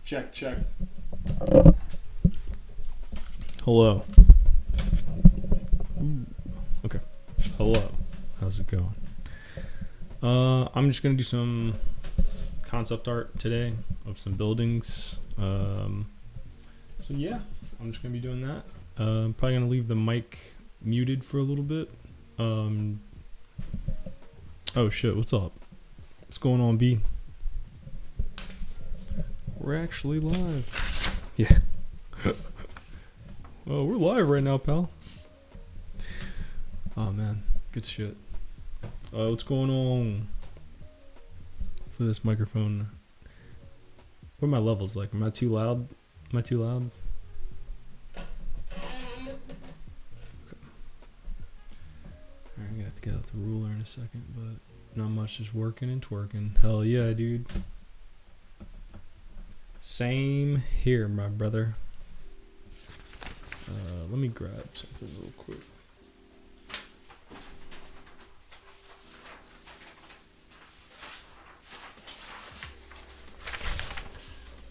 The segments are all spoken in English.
Check, check. Hello. Ooh. Okay. Hello. How's it going? I'm just gonna do some concept art today of some buildings. So yeah, I'm just gonna be doing that. I'm probably gonna leave the mic muted for a little bit. Oh shit, what's up? What's going on, B? We're actually live. Yeah. Oh, we're live right now, pal. Oh man, good shit. What's going on for this microphone? What are my levels like? Am I too loud? Am I too loud? Okay. Alright, I'm gonna have to get out the ruler in a second, but not much is working and twerking. Hell yeah, dude. Same here, my brother. Let me grab something real quick.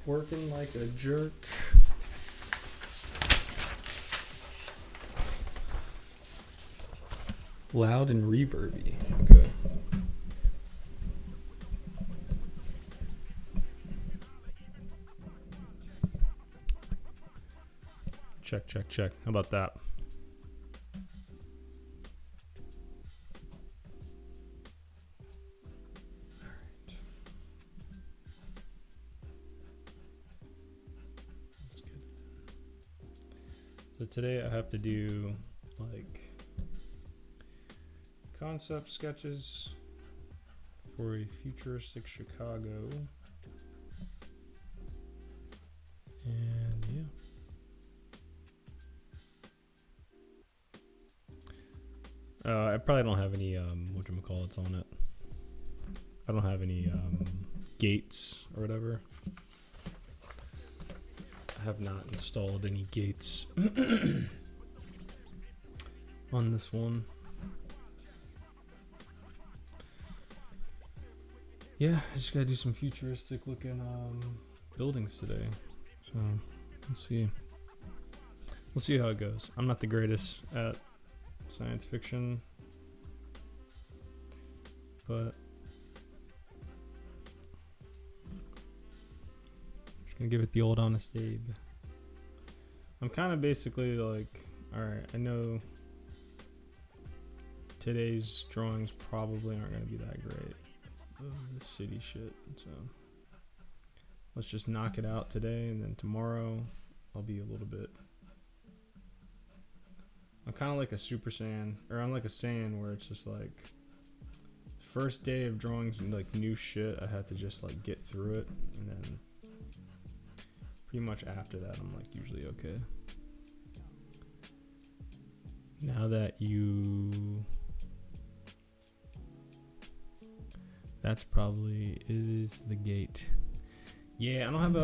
Working like a jerk. Loud and reverby. Okay. Check, check, check. How about that? Alright. That's good. So today I have to do like concept sketches for a futuristic Chicago. And yeah. I probably don't have any whatchamacallits on it. I don't have any gates or whatever. I have not installed any gates on this one. Yeah, I just gotta do some futuristic looking buildings today. So let's see. We'll see how it goes. I'm not the greatest at science fiction, but I'm just gonna give it the old honest Abe. I'm kind of basically like, alright, I know today's drawings probably aren't gonna be that great. This city shit, so let's just knock it out today, and then tomorrow I'll be a little bit. I'm kind of like a Super Saiyan, or I'm like a Saiyan where it's just like first day of drawings and like new shit, I had to just like get through it, and then pretty much after that I'm like usually okay. Now that that's probably is the gate. Yeah, I don't have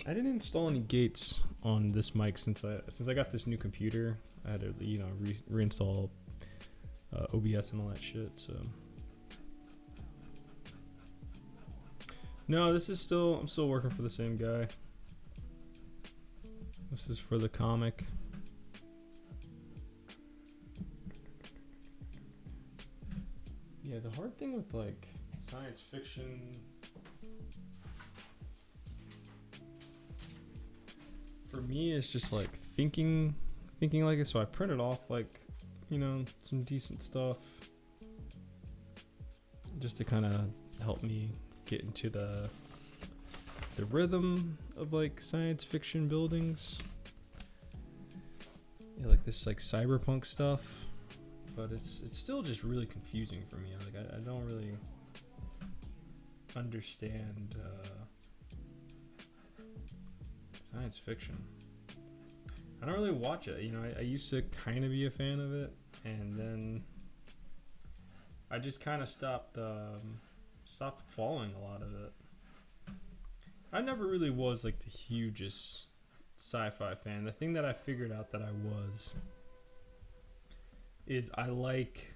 I didn't install any gates on this mic since I got this new computer. I had to reinstall OBS and all that shit. So no, I'm still working for the same guy. This is for the comic. Yeah, the hard thing with like science fiction for me is just like thinking like it. So I printed off like, some decent stuff just to kind of help me get into the rhythm of like science fiction buildings. Yeah, like this like cyberpunk stuff, but it's still just really confusing for me. Like I don't really understand science fiction. I don't really watch it. I used to kind of be a fan of it, and then I just kind of stopped following a lot of it. I never really was like the hugest sci-fi fan. The thing that I figured out that I was is I like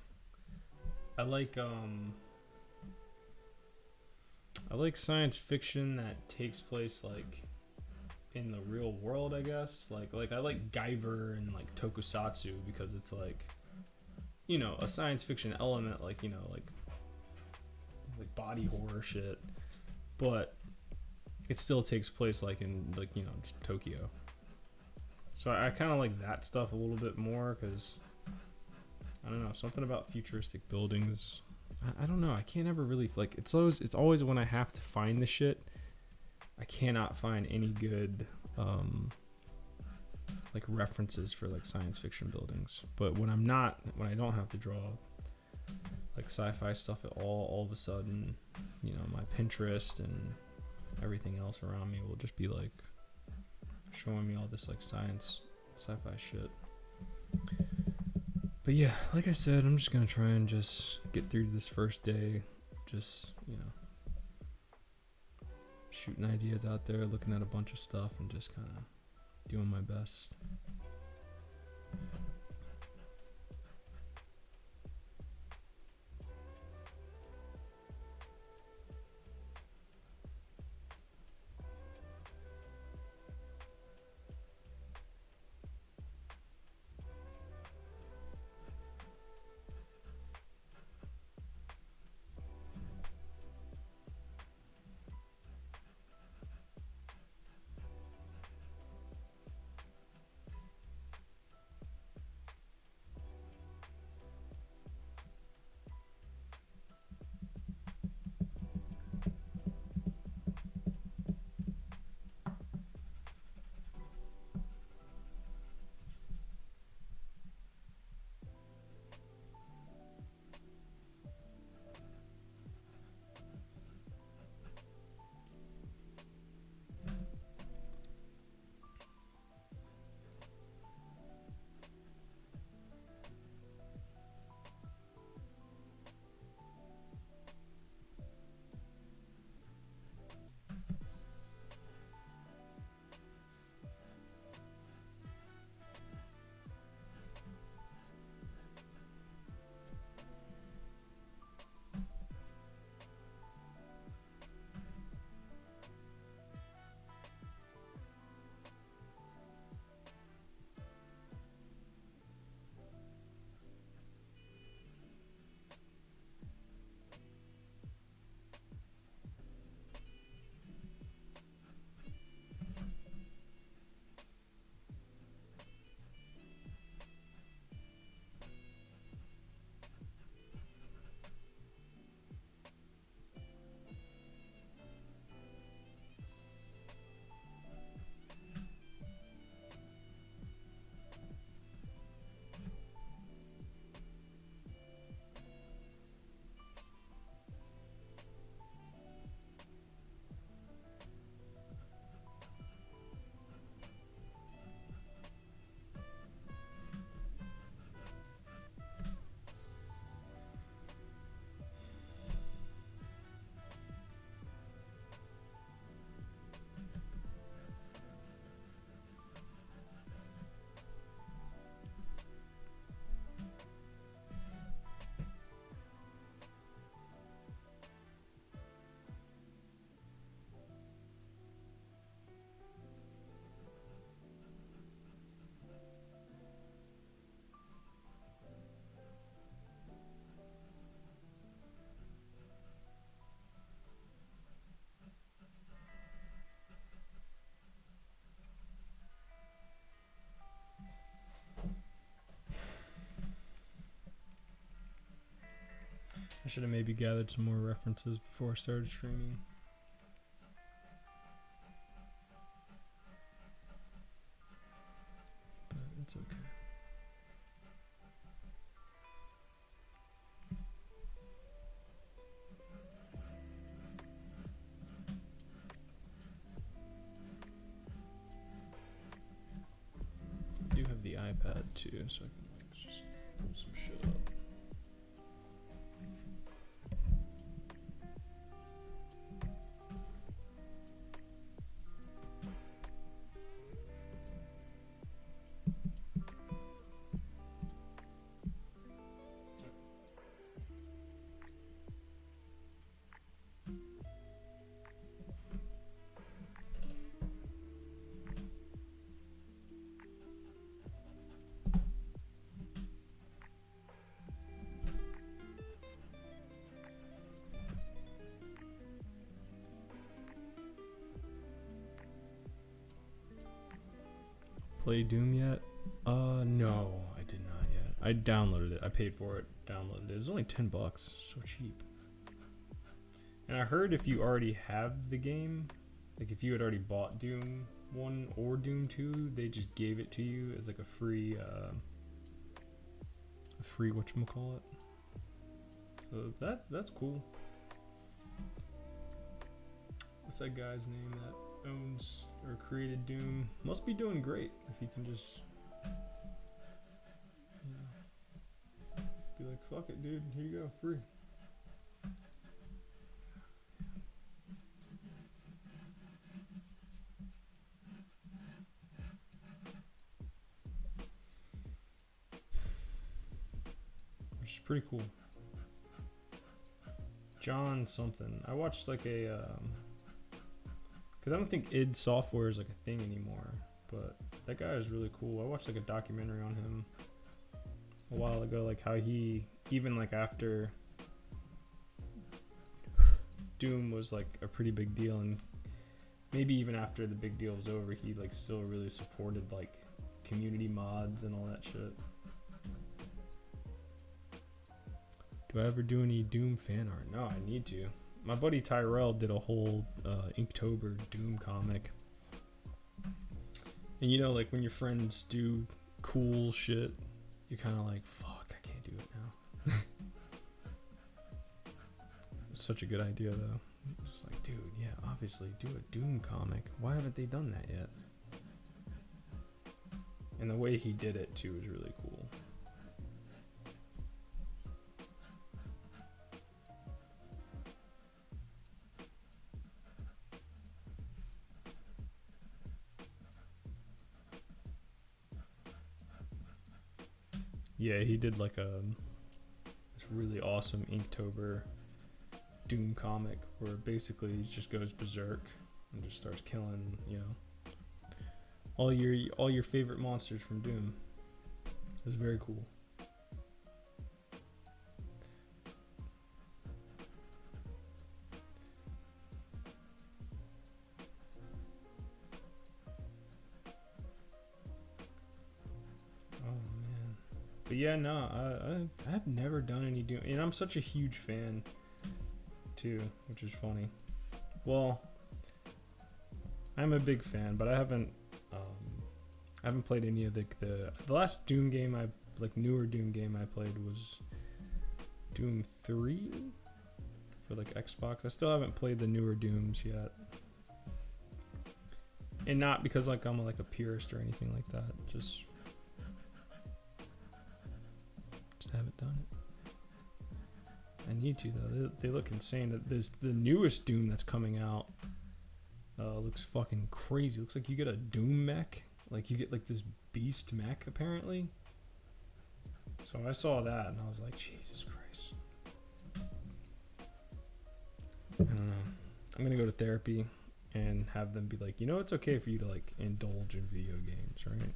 science fiction that takes place like in the real world, I guess. Like I like Guyver and like Tokusatsu because it's like, you know, a science fiction element, like, you know, like body horror shit, but it still takes place like in, like, you know, Tokyo. So I kind of like that stuff a little bit more because I don't know, something about futuristic buildings. I don't know. I can't ever really like. It's always when I have to find the shit, I cannot find any good like references for like science fiction buildings. But when I don't have to draw like sci-fi stuff at all of a sudden, you know, my Pinterest and everything else around me will just be like showing me all this like science sci-fi shit. But yeah, like I said, I'm just gonna try and just get through this first day, just, you know, shooting ideas out there, looking at a bunch of stuff, and just kind of doing my best. I should have maybe gathered some more references before I started streaming. But it's okay. I do have the iPad too, so I can like just pull some shit up. play Doom yet? No, I did not yet. I downloaded it. I paid for it. Downloaded it. It was only $10. So cheap. And I heard if you already have the game, like if you had already bought Doom 1 or Doom 2, they just gave it to you as like a free whatchamacallit. So that's cool. What's that guy's name that owns or created Doom? Must be doing great if he can just be like, fuck it, dude, here you go, free. Which is pretty cool. John something. I watched like a because I don't think id Software is like a thing anymore, but that guy is really cool. I watched like a documentary on him a while ago, like how he, even like after Doom was like a pretty big deal, and maybe even after the big deal was over, he like still really supported like community mods and all that shit. Do I ever do any Doom fan art? No, I need to. My buddy Tyrell did a whole Inktober Doom comic. And you know, like when your friends do cool shit, you're kind of like, fuck, I can't do it now. It's such a good idea though. It's like, dude, yeah, obviously do a Doom comic. Why haven't they done that yet? And the way he did it too is really cool. Yeah, he did like this really awesome Inktober Doom comic where basically he just goes berserk and just starts killing, you know, all your favorite monsters from Doom. It's very cool. But yeah, no, I've never done any Doom, and I'm such a huge fan too, which is funny. Well, I'm a big fan, but I haven't played any of the last Doom game newer Doom game I played was Doom 3 for like Xbox. I still haven't played the newer Dooms yet, and not because like I'm like a purist or anything like that. Just haven't done it. I need to though. They look insane. The newest Doom that's coming out looks fucking crazy. Looks like you get a Doom mech. Like you get like this beast mech apparently. So I saw that and I was like, Jesus Christ. I don't know. I'm gonna go to therapy and have them be like, you know, it's okay for you to like indulge in video games, right?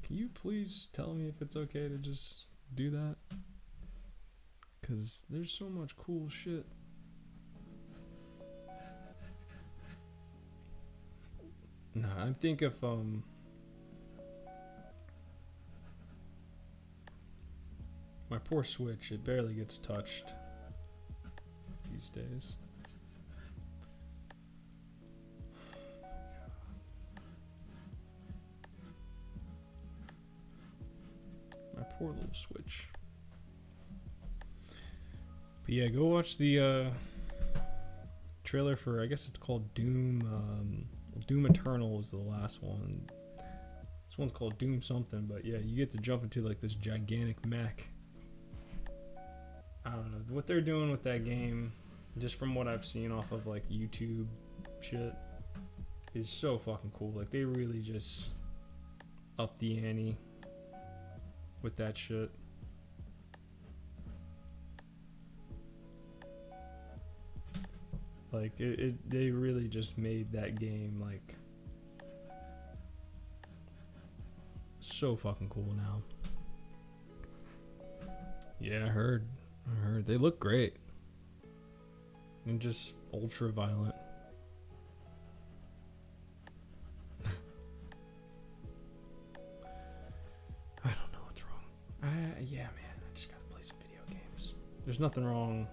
Can you please tell me if it's okay to just do that? Because there's so much cool shit. Nah, I think if my poor Switch, it barely gets touched these days. My poor little Switch. But yeah, go watch the trailer for, I guess it's called Doom. Doom Eternal was the last one. This one's called Doom something, but yeah, you get to jump into like this gigantic mech. I don't know what they're doing with that game, just from what I've seen off of like YouTube shit, is so fucking cool. Like they really just up the ante with that shit. Like they really just made that game like so fucking cool now. Yeah, I heard they look great and just ultra violent. There's nothing wrong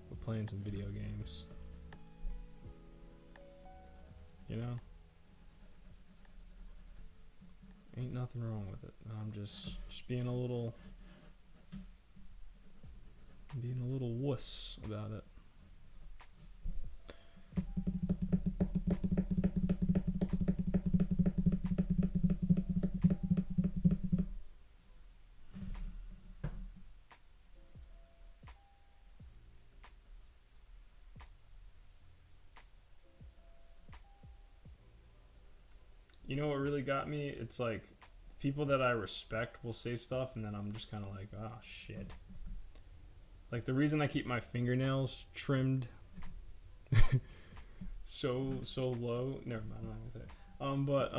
with playing some video games. You know? Ain't nothing wrong with it. I'm just being a little wuss about it. You know what really got me? It's like people that I respect will say stuff and then I'm just kind of like, oh shit. Like the reason I keep my fingernails trimmed so low. Never mind, I'm not gonna say it. But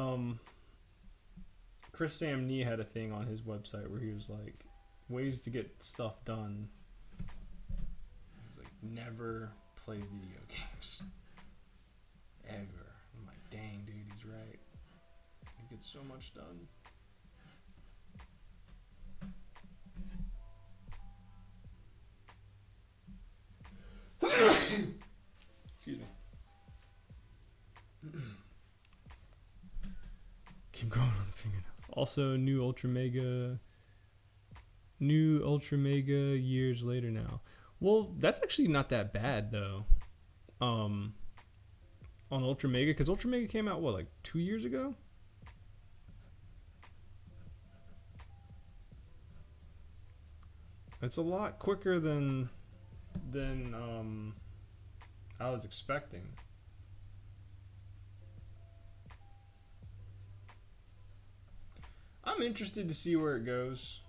Chris Sam Nee had a thing on his website where he was like, ways to get stuff done. He's like, never play video games. Ever. I'm like, dang dude, he's right. You get so much done. Excuse me. Keep going on the fingernails. Also, new Ultra Mega years later now. Well, that's actually not that bad though. On Ultra Mega, because Ultra Mega came out what, like 2 years ago? It's a lot quicker than I was expecting. I'm interested to see where it goes.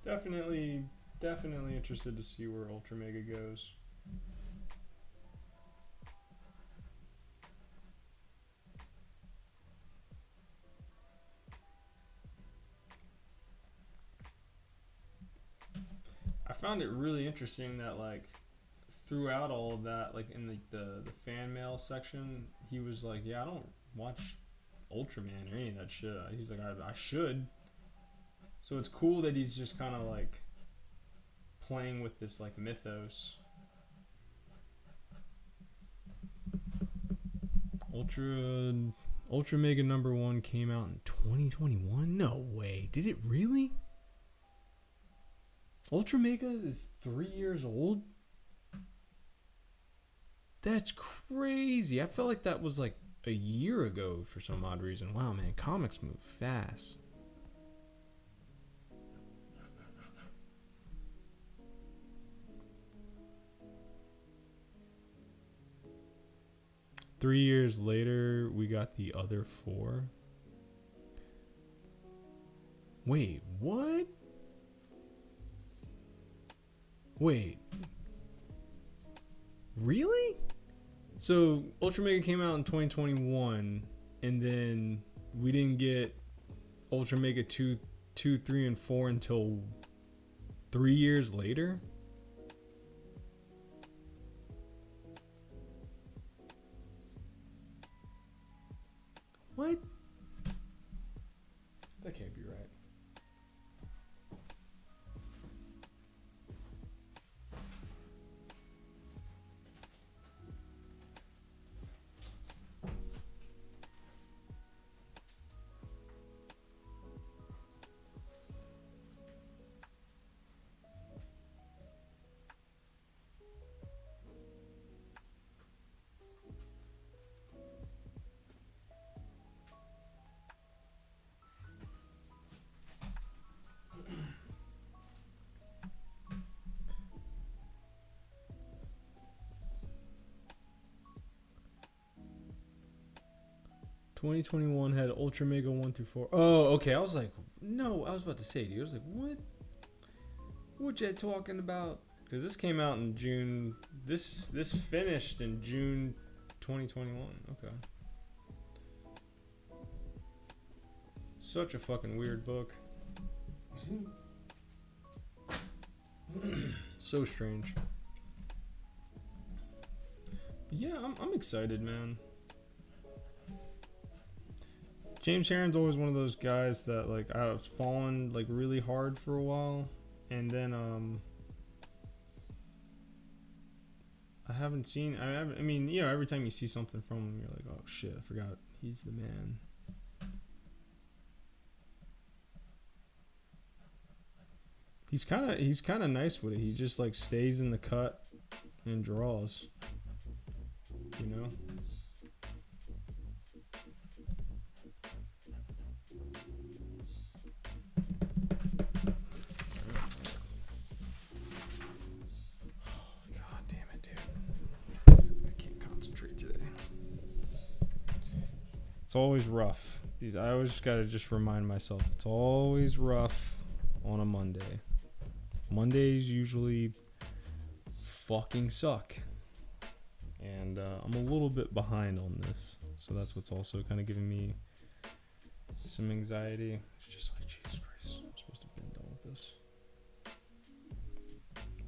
Definitely interested to see where Ultra Mega goes. I found it really interesting that like throughout all of that, like in the fan mail section, he was like, yeah, I don't watch Ultraman or any of that shit. He's like, I should. So it's cool that he's just kind of like playing with this like mythos. Ultra Mega #1 came out in 2021? No way. Did it really? Ultra Mega is 3 years old? That's crazy. I felt like that was like a year ago for some odd reason. Wow, man, comics move fast. Three years later, we got the other four. Wait, what? Wait. Really? So Ultra Mega came out in 2021, and then we didn't get Ultra Mega 2, 3, and 4 until 3 years later? What? That can't be right. (2021) had Ultra Mega 1 through 4. Oh, okay. I was like, no, I was about to say, dude. I was like, what? What you talking about? Because this came out in June. This finished in June 2021. Okay. Such a fucking weird book. So strange. But yeah, I'm excited, man. James Harren's always one of those guys that like I've fallen like really hard for a while, and then I haven't seen. I mean, you know, every time you see something from him, you're like, oh shit, I forgot he's the man. He's kind of nice with it. He just like stays in the cut and draws. You know. It's always rough. I always gotta just remind myself. It's always rough on a Monday. Mondays usually fucking suck. And I'm a little bit behind on this. So that's what's also kind of giving me some anxiety. It's just like, Jesus Christ, I'm supposed to have been done with this.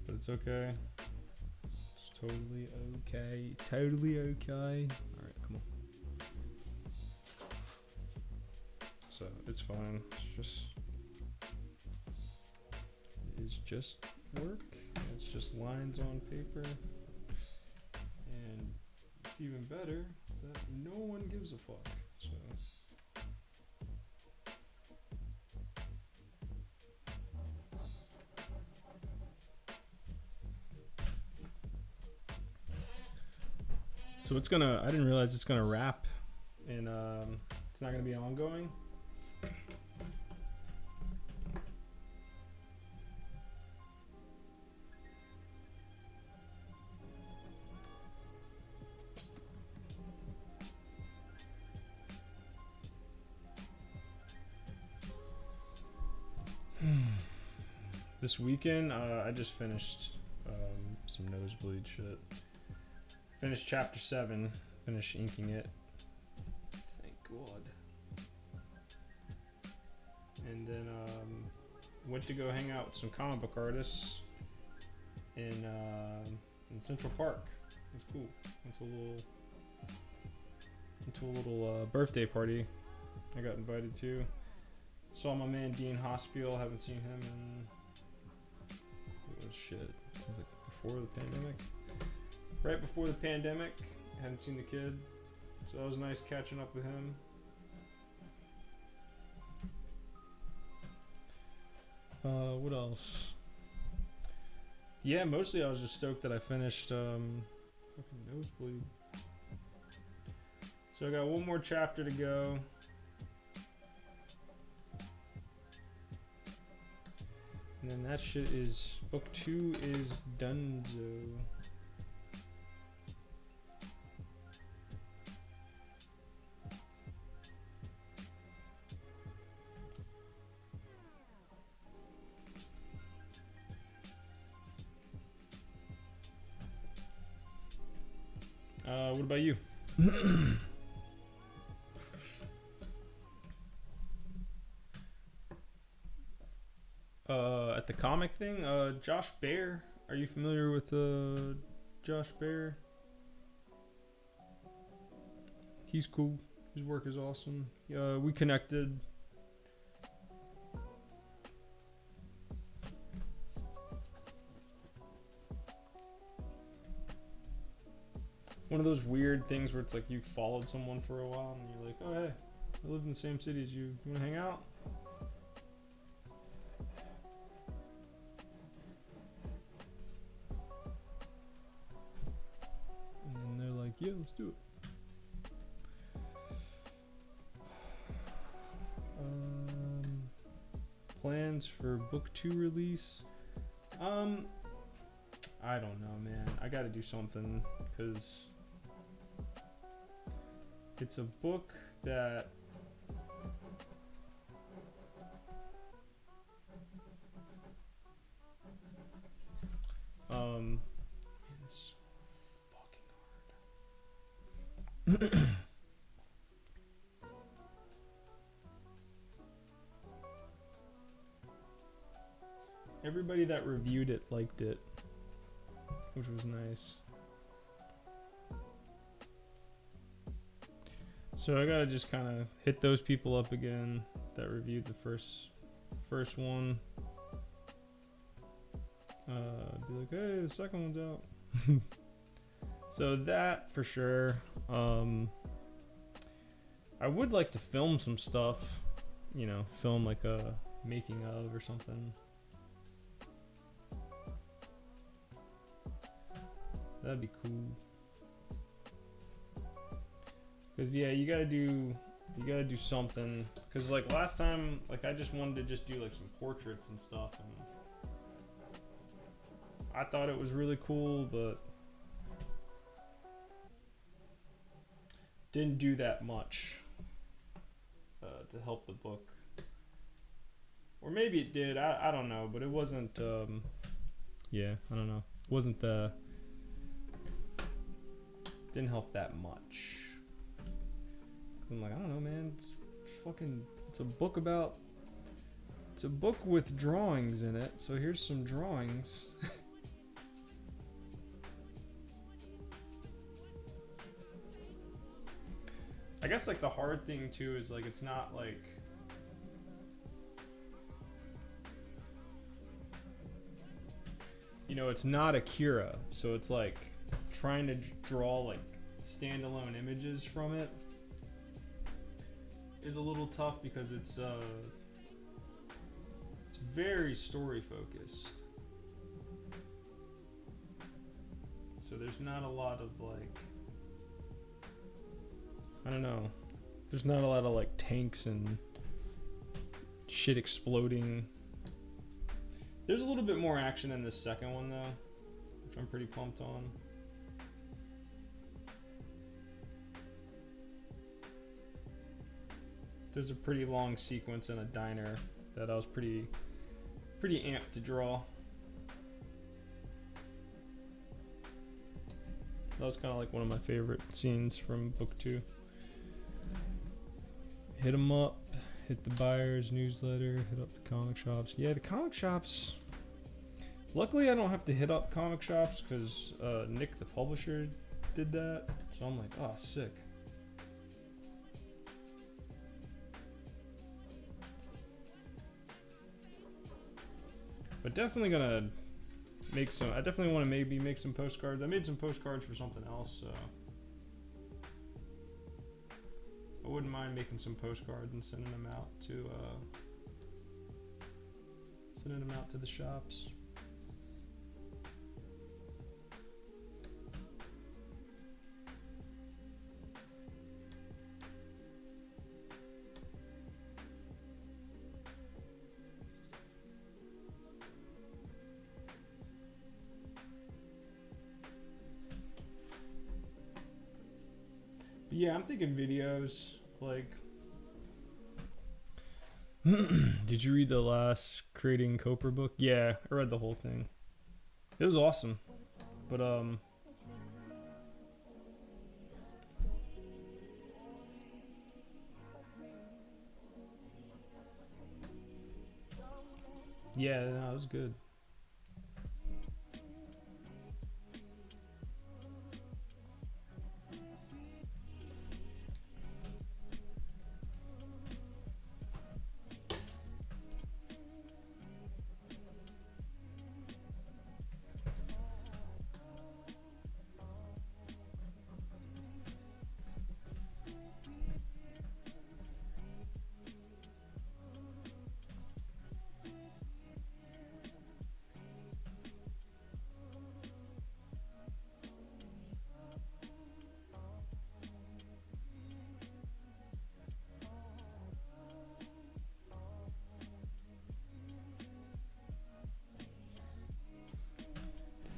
But it's okay. It's totally okay. Totally okay. Alright, come on. So it's fine. It's just work. It's just lines on paper. And it's even better that no one gives a fuck. So it's gonna, I didn't realize it's gonna wrap and it's not gonna be ongoing. This weekend, I just finished some nosebleed shit. Finished chapter 7. Finished inking it. Thank God. And then went to go hang out with some comic book artists in Central Park. It was cool. Went to a little birthday party I got invited to. Saw my man Dean Hospital. Haven't seen him in shit since like before the pandemic. Right before the pandemic, hadn't seen the kid, so it was nice catching up with him. What else? Yeah, mostly I was just stoked that I finished fucking Nosebleed. So I got one more chapter to go. And then that shit is, book 2 is donezo. What about you? At the comic thing, Josh Bear. Are you familiar with Josh Bear? He's cool. His work is awesome. We connected. One of those weird things where it's like you followed someone for a while and you're like, oh hey, I live in the same city as you. You wanna hang out? And they're like, yeah, let's do it. Plans for book 2 release? I don't know, man. I gotta do something because it's a book that it's fucking hard. Everybody that reviewed it liked it, which was nice. So I gotta just kind of hit those people up again that reviewed the first one. Be like, hey, the second one's out. So that for sure. I would like to film some stuff, you know, film like a making of or something. That'd be cool. Cause yeah, you gotta do something. Cause like last time, like I just wanted to just do like some portraits and stuff, and I thought it was really cool, but didn't do that much to help the book. Or maybe it did, I don't know, but it wasn't, yeah, I don't know. It wasn't didn't help that much. I'm like, I don't know, man, it's a book with drawings in it, so here's some drawings. I guess like the hard thing too is like it's not like it's not Akira, so it's like trying to draw like standalone images from it is a little tough because it's very story focused. So there's not a lot of like, I don't know. There's not a lot of like tanks and shit exploding. There's a little bit more action in this second one though, which I'm pretty pumped on. There's a pretty long sequence in a diner that I was pretty amped to draw. That was kind of like one of my favorite scenes from book 2. Hit them up, hit the buyers newsletter, hit up the comic shops. Yeah, the comic shops. Luckily, I don't have to hit up comic shops because Nick, the publisher, did that. So I'm like, oh, sick. But definitely gonna make some. I definitely want to maybe make some postcards. I made some postcards for something else, so I wouldn't mind making some postcards and sending them out to the shops. But yeah, I'm thinking videos, like did you read the last Creating Cooper book? Yeah, I read the whole thing. It was awesome. But yeah, no, it was good.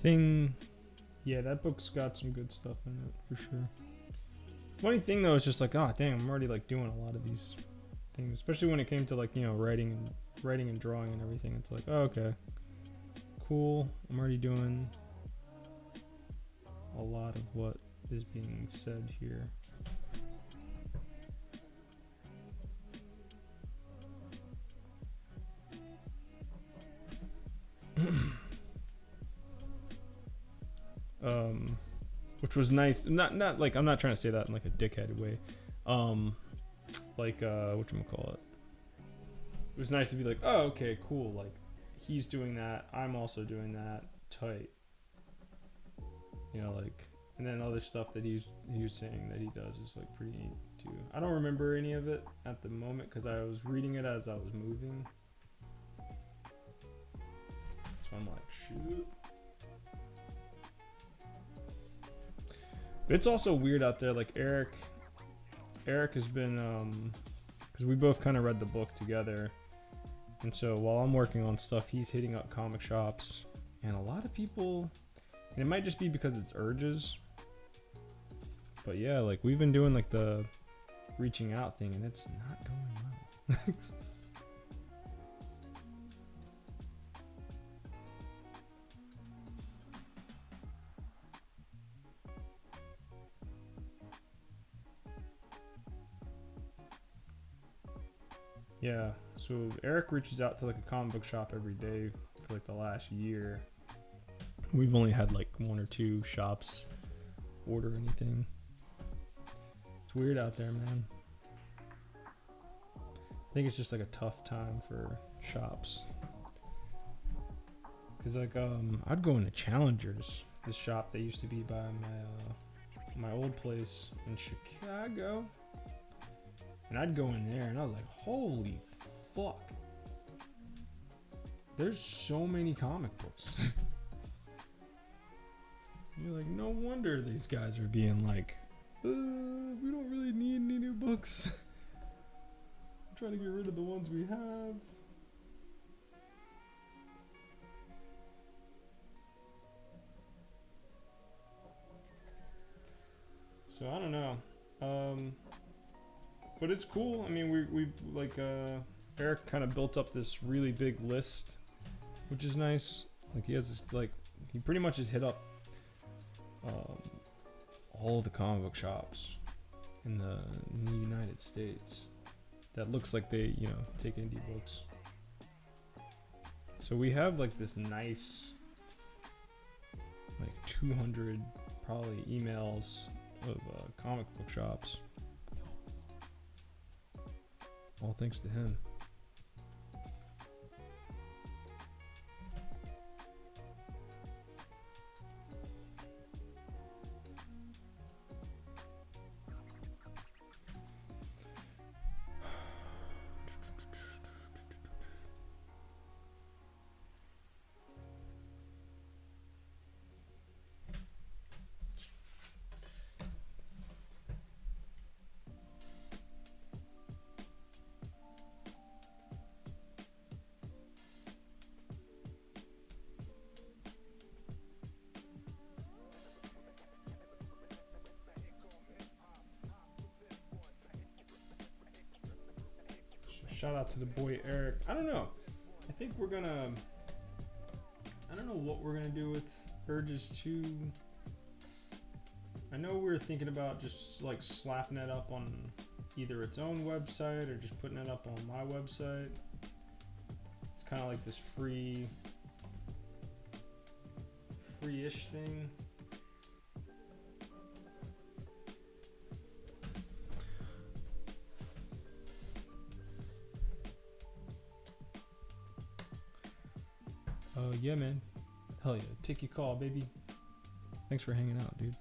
Thing, yeah, that book's got some good stuff in it for sure. Funny thing though is just like, oh dang, I'm already like doing a lot of these things, especially when it came to like writing and drawing and everything. It's like, oh, okay, cool. I'm already doing a lot of what is being said here. Which was nice. Not like, I'm not trying to say that in like a dickheaded way. Like whatchamacallit. It was nice to be like, oh, okay, cool. Like, he's doing that. I'm also doing that. Tight. You know, like, and then other stuff that he was saying that he does is like pretty neat too. I don't remember any of it at the moment because I was reading it as I was moving. So I'm like, shoot. But it's also weird out there. Like Eric has been, because we both kind of read the book together. And so while I'm working on stuff, he's hitting up comic shops. And a lot of people, and it might just be because it's urges. But yeah, like we've been doing like the reaching out thing and it's not going well. Yeah, so Eric reaches out to like a comic book shop every day for like the last year. We've only had like 1 or 2 shops order anything. It's weird out there, man. I think it's just like a tough time for shops. Cause like I'd go into Challengers, this shop that used to be by my old place in Chicago. And I'd go in there and I was like, holy fuck. There's so many comic books. You're like, no wonder these guys are being like, we don't really need any new books. I'm trying to get rid of the ones we have. So I don't know. But it's cool. I mean, we like Eric kind of built up this really big list, which is nice. Like he has this, like he pretty much has hit up all the comic book shops in the United States that looks like they, you know, take indie books. So we have like this nice like 200 probably emails of comic book shops. All thanks to him. Shout out to the boy Eric. I don't know. I think we're gonna. I don't know what we're gonna do with Urges 2. I know we're thinking about just like slapping it up on either its own website or just putting it up on my website. It's kind of like this free-ish thing. Yeah, man. Hell yeah. Take your call, baby. Thanks for hanging out, dude.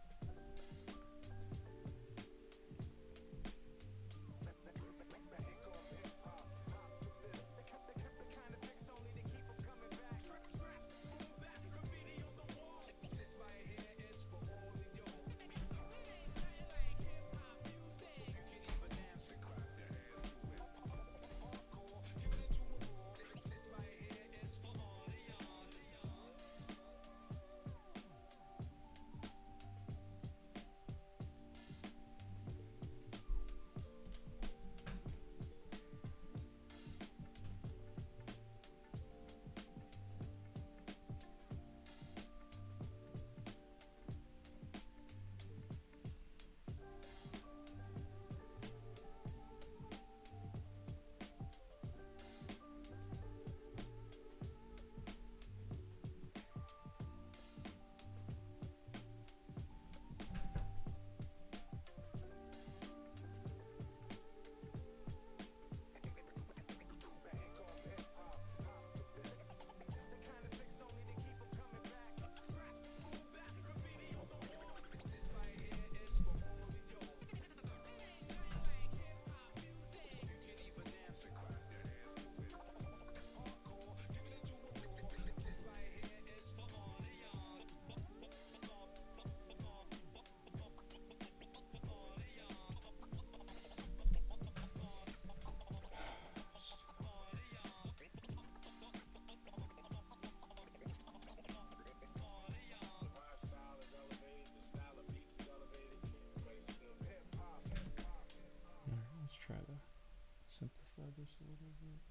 this a little bit.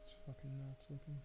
It's fucking nuts looking.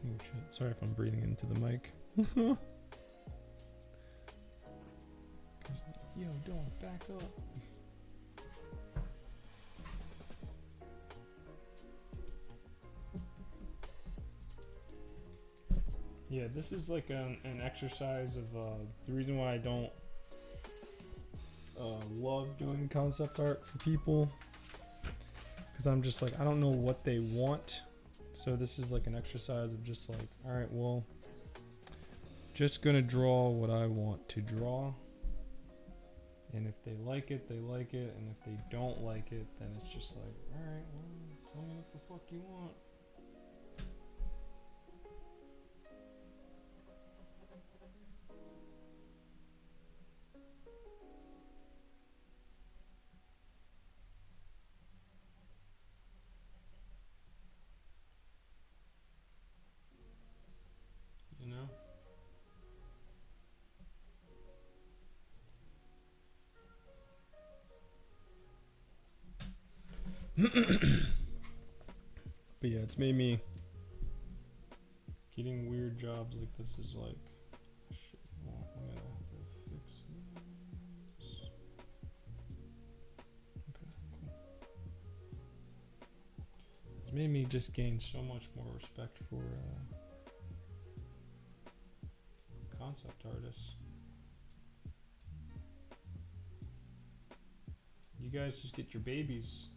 Oh shit, sorry if I'm breathing into the mic. Yo, dog, back up. Yeah, this is like an exercise of the reason why I don't love doing concept art for people, because I'm just like, I don't know what they want. So this is like an exercise of just like, all right, well, just gonna draw what I want to draw. And if they like it, they like it. And if they don't like it, then it's just like, all right, well, tell me what the fuck you want. You know? But yeah, it's made me getting weird jobs like this is like shit. Well, I'm gonna have to fix this. Okay, cool. It's made me just gain so much more respect for concept artists. You guys just get your babies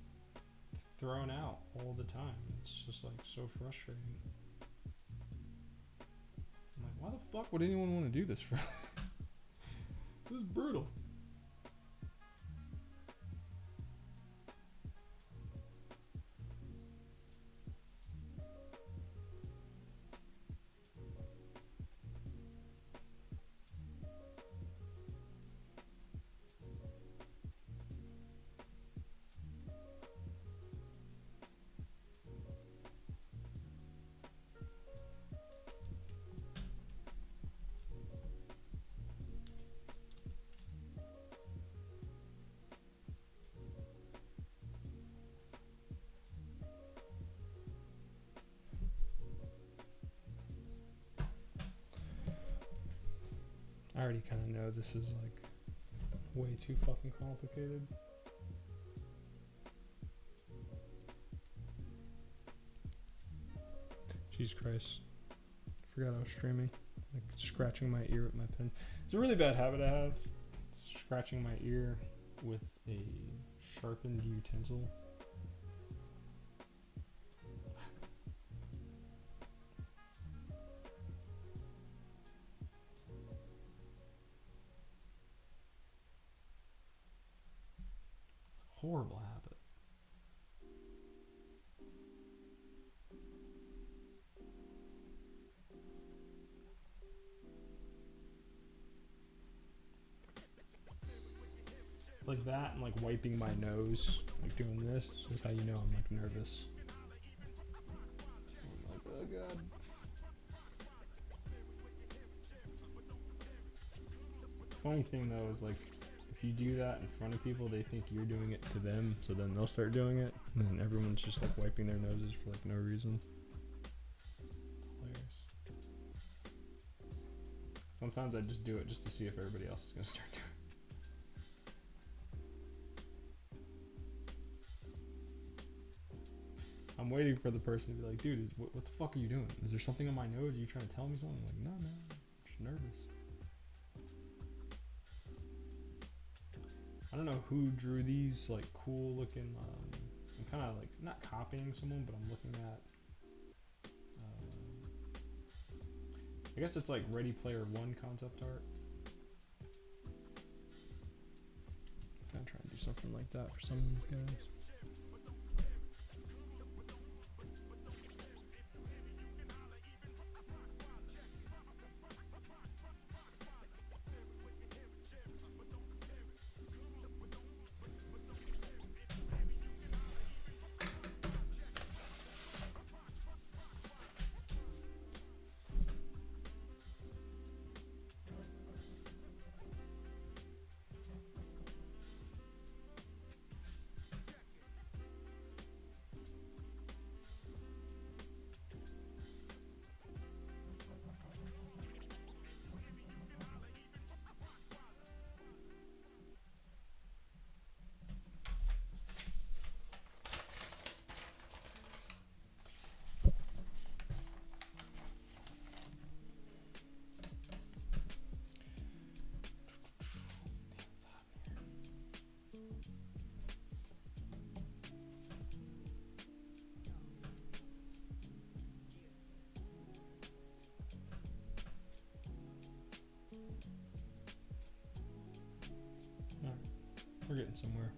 thrown out all the time. It's just like so frustrating. I'm like, why the fuck would anyone want to do this for? This is brutal. I already kind of know this is like way too fucking complicated. Jesus Christ. Forgot I was streaming. Like scratching my ear with my pen. It's a really bad habit I have. It's scratching my ear with a sharpened utensil. Horrible habit. Like that and like wiping my nose, like doing this is how you know I'm like nervous. I'm like, oh god. funny thing though is like, if you do that in front of people, they think you're doing it to them, so then they'll start doing it, and then everyone's just like wiping their noses for like no reason. It's hilarious. Sometimes I just do it just to see if everybody else is gonna start doing it. I'm waiting for the person to be like, dude, what the fuck are you doing? Is there something on my nose? Are you trying to tell me something? I'm like, no, man, I'm just nervous. I don't know who drew these like cool looking, I'm kind of like, not copying someone, but I'm looking at, I guess it's like Ready Player One concept art. I'm gonna try and do something like that for some of these guys. We're getting somewhere.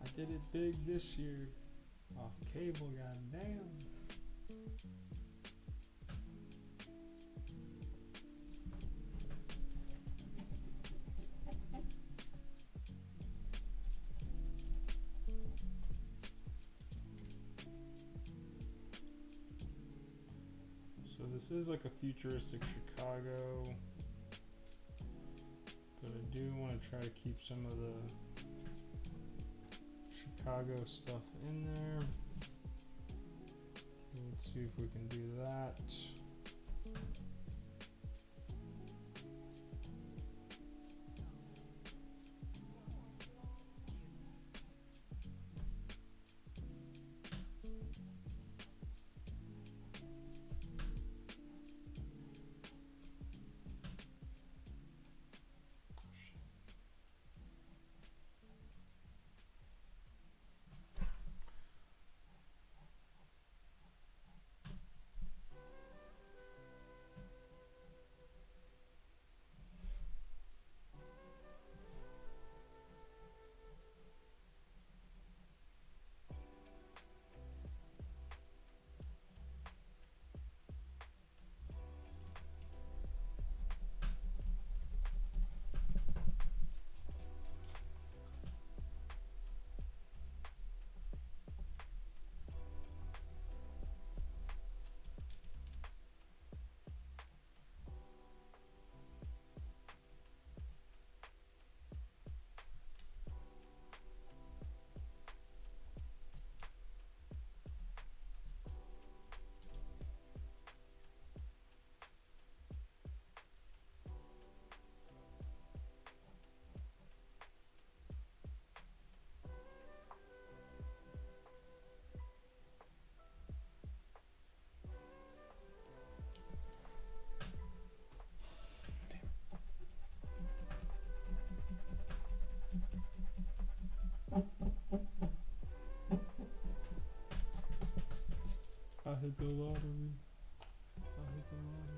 I did it big this year. Off cable, goddamn. So this is like a futuristic Chicago, but I do want to try to keep some of the Chicago stuff in there. Let's see if we can do that. I hit the lottery. I hit the lottery.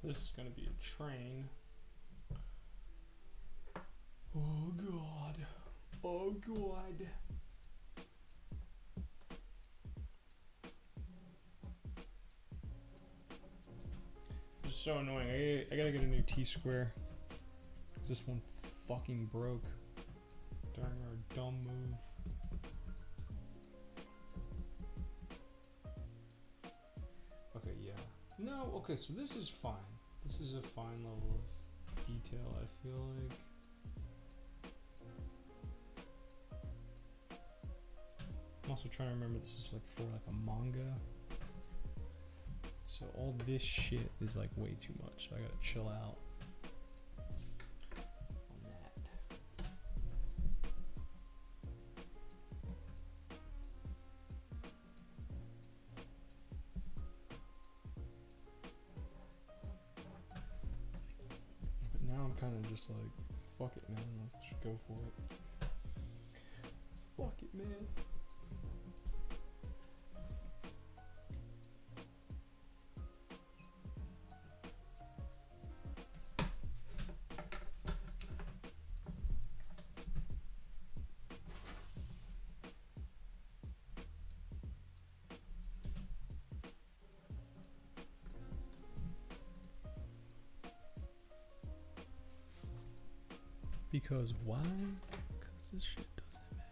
This is gonna be a train. Oh god. Oh god. It's so annoying. I gotta get a new T-square. This one fucking broke during our dumb move. Okay, yeah. No, okay, so this is fine. This is a fine level of detail, I feel like. I'm also trying to remember this is like for like a manga. So all this shit is like way too much. So I gotta chill out on that. But now I'm kind of just like, fuck it, man. Let's just go for it. Fuck it, man. Because why? Because this shit doesn't matter.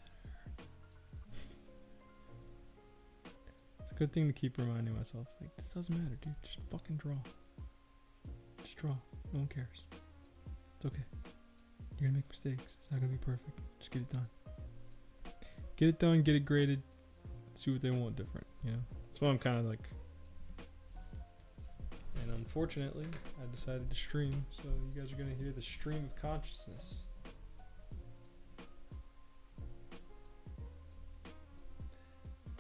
It's a good thing to keep reminding myself. It's like, this doesn't matter, dude. Just fucking draw. Just draw. No one cares. It's okay. You're gonna make mistakes. It's not gonna be perfect. Just get it done. Get it done, get it graded. See what they want different, you know? That's why I'm kind of like... And unfortunately, I decided to stream, so you guys are gonna hear the stream of consciousness.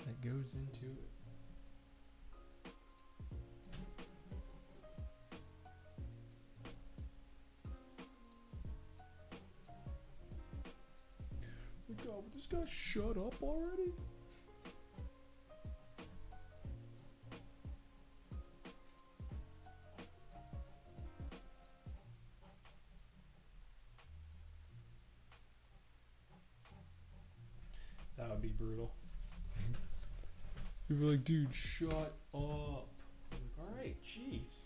That goes into it. guy shut up already? That would be brutal. You'd be like, dude, shut up. I'm like, alright, jeez.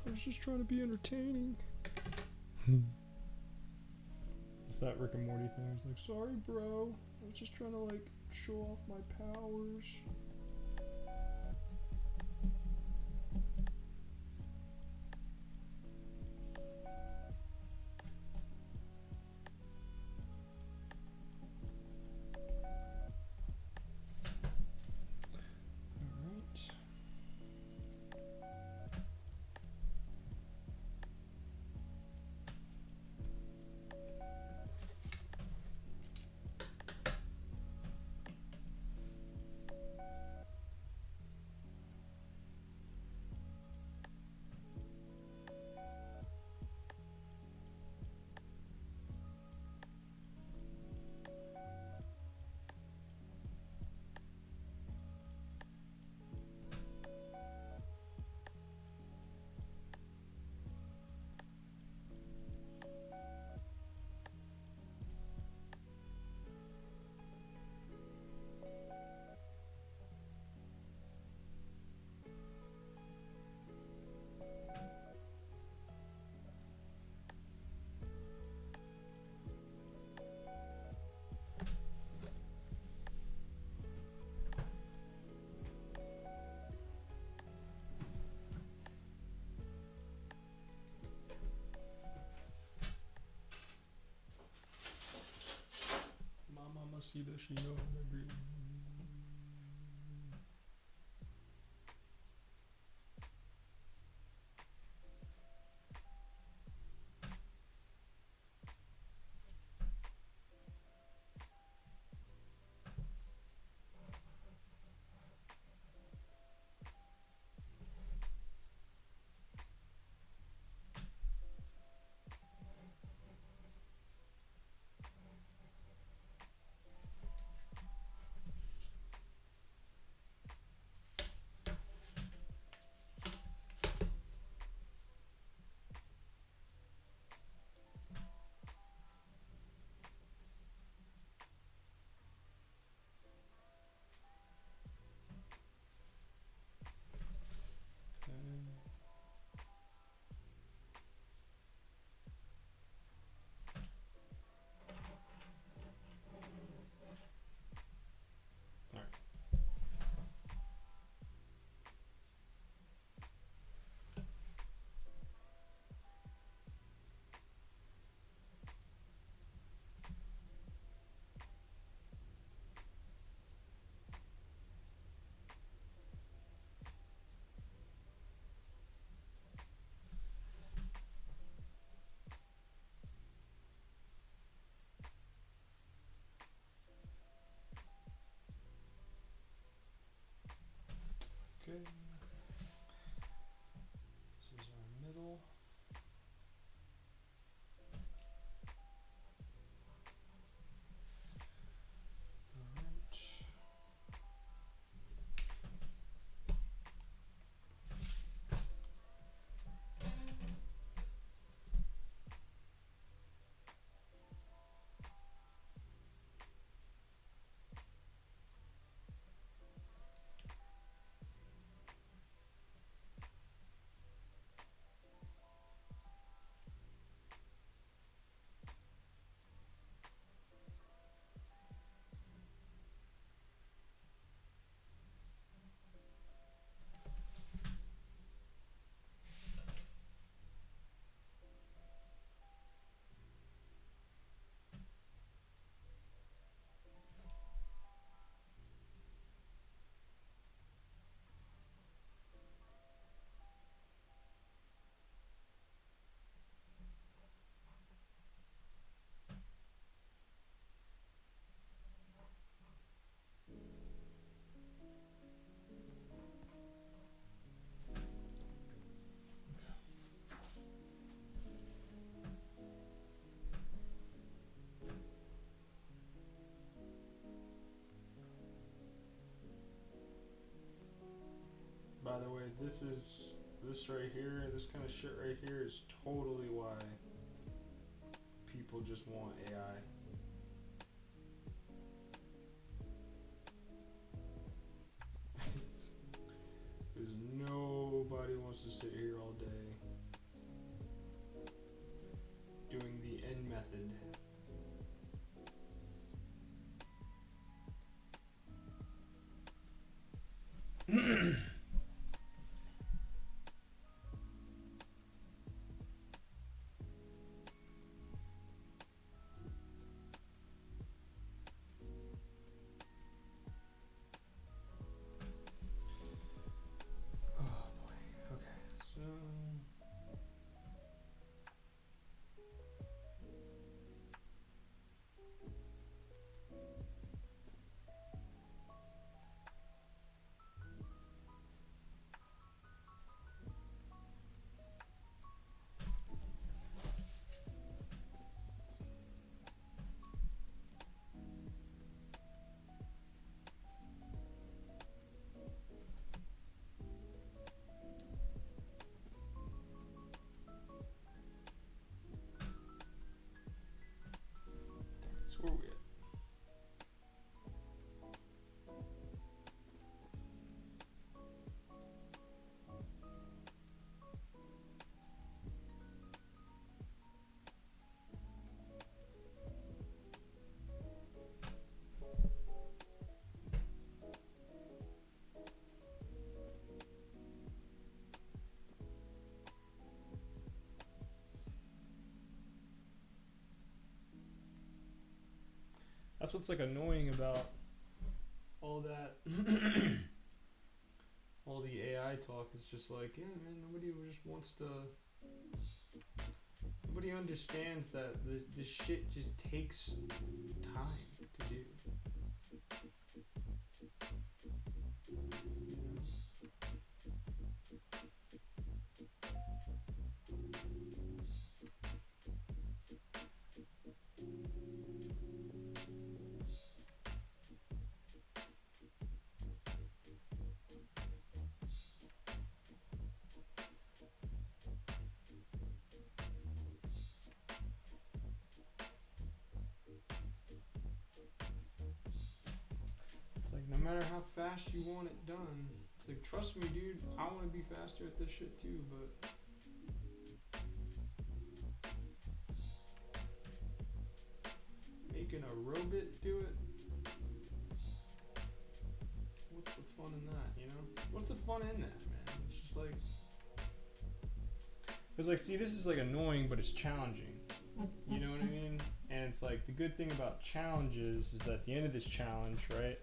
I was just trying to be entertaining. It's that Rick and Morty thing. It's like, sorry, bro. I was just trying to like show off my powers. See that she know I'm agree. this right here, this kind of shit right here is totally why people just want AI. Because nobody wants to sit here all day doing the N method. Where are we at? That's what's like annoying about all that, all the AI talk. Is just like, yeah, man, nobody just wants to. Nobody understands that this shit just takes time to do. Like, no matter how fast you want it done, it's like, trust me, dude, I want to be faster at this shit too, but making a robot do it, what's the fun in that, you know? What's the fun in that, man? It's just like, because like, see, this is like annoying, but it's challenging, you know what I mean? And it's like, the good thing about challenges is that at the end of this challenge, right,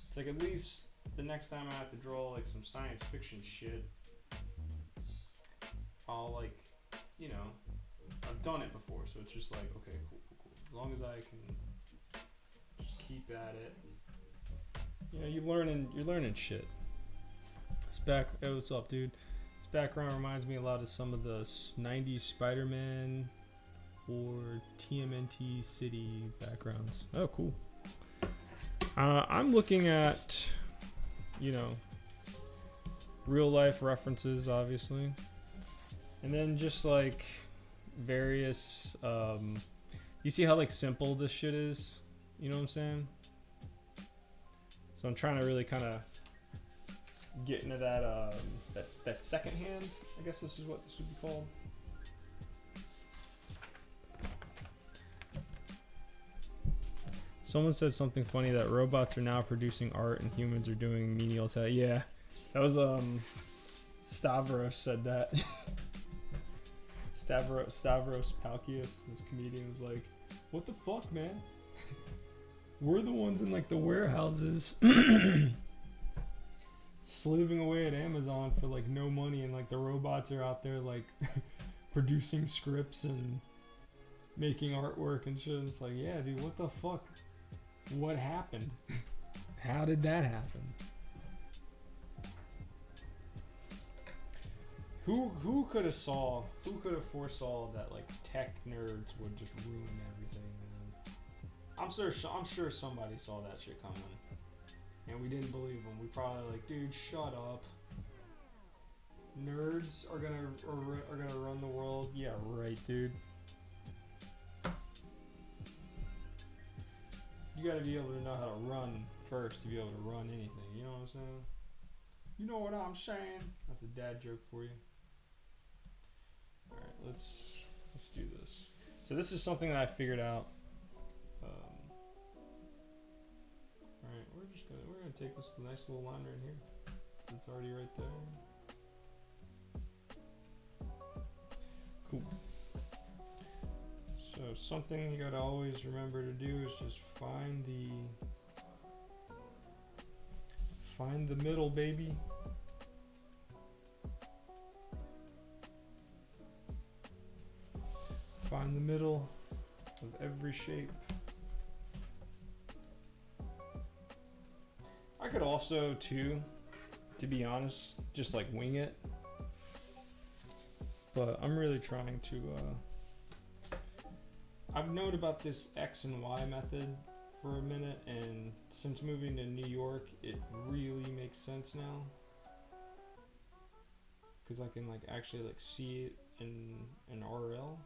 it's like, at least the next time I have to draw like some science fiction shit, I'll like, you know, I've done it before, so it's just like, okay, cool. As long as I can just keep at it. You know, you're learning shit. Hey, what's up, dude? This background reminds me a lot of some of the 90s Spider-Man or TMNT City backgrounds. Oh, cool. I'm looking at, you know, real life references, obviously, and then just like various. You see how like simple this shit is? You know what I'm saying? So I'm trying to really kind of get into that that second hand. I guess this is what this would be called. Someone said something funny that robots are now producing art and humans are doing menial tasks. Yeah, that was Stavros said that. Stavros Palkius, this comedian, was like, "What the fuck, man? We're the ones in like the warehouses, slaving away at Amazon for like no money, and like the robots are out there like producing scripts and making artwork and shit." It's like, yeah, dude, what the fuck? What happened? How did that happen? Who could have foresaw that like tech nerds would just ruin everything, man? I'm sure somebody saw that shit coming, and we didn't believe them. We probably like, dude, shut up. Nerds are gonna run the world. Yeah, right, dude. You gotta be able to know how to run first to be able to run anything. You know what I'm saying? You know what I'm saying? That's a dad joke for you. All right, let's do this. So this is something that I figured out. All right, we're gonna take this nice little line right here. It's already right there. Cool. So something you gotta always remember to do is just find the middle, baby. Find the middle of every shape. I could also, too, to be honest, just like wing it. But I'm really trying to, I've known about this X and Y method for a minute, and since moving to New York, it really makes sense now. Because I can like actually like see it in an RL.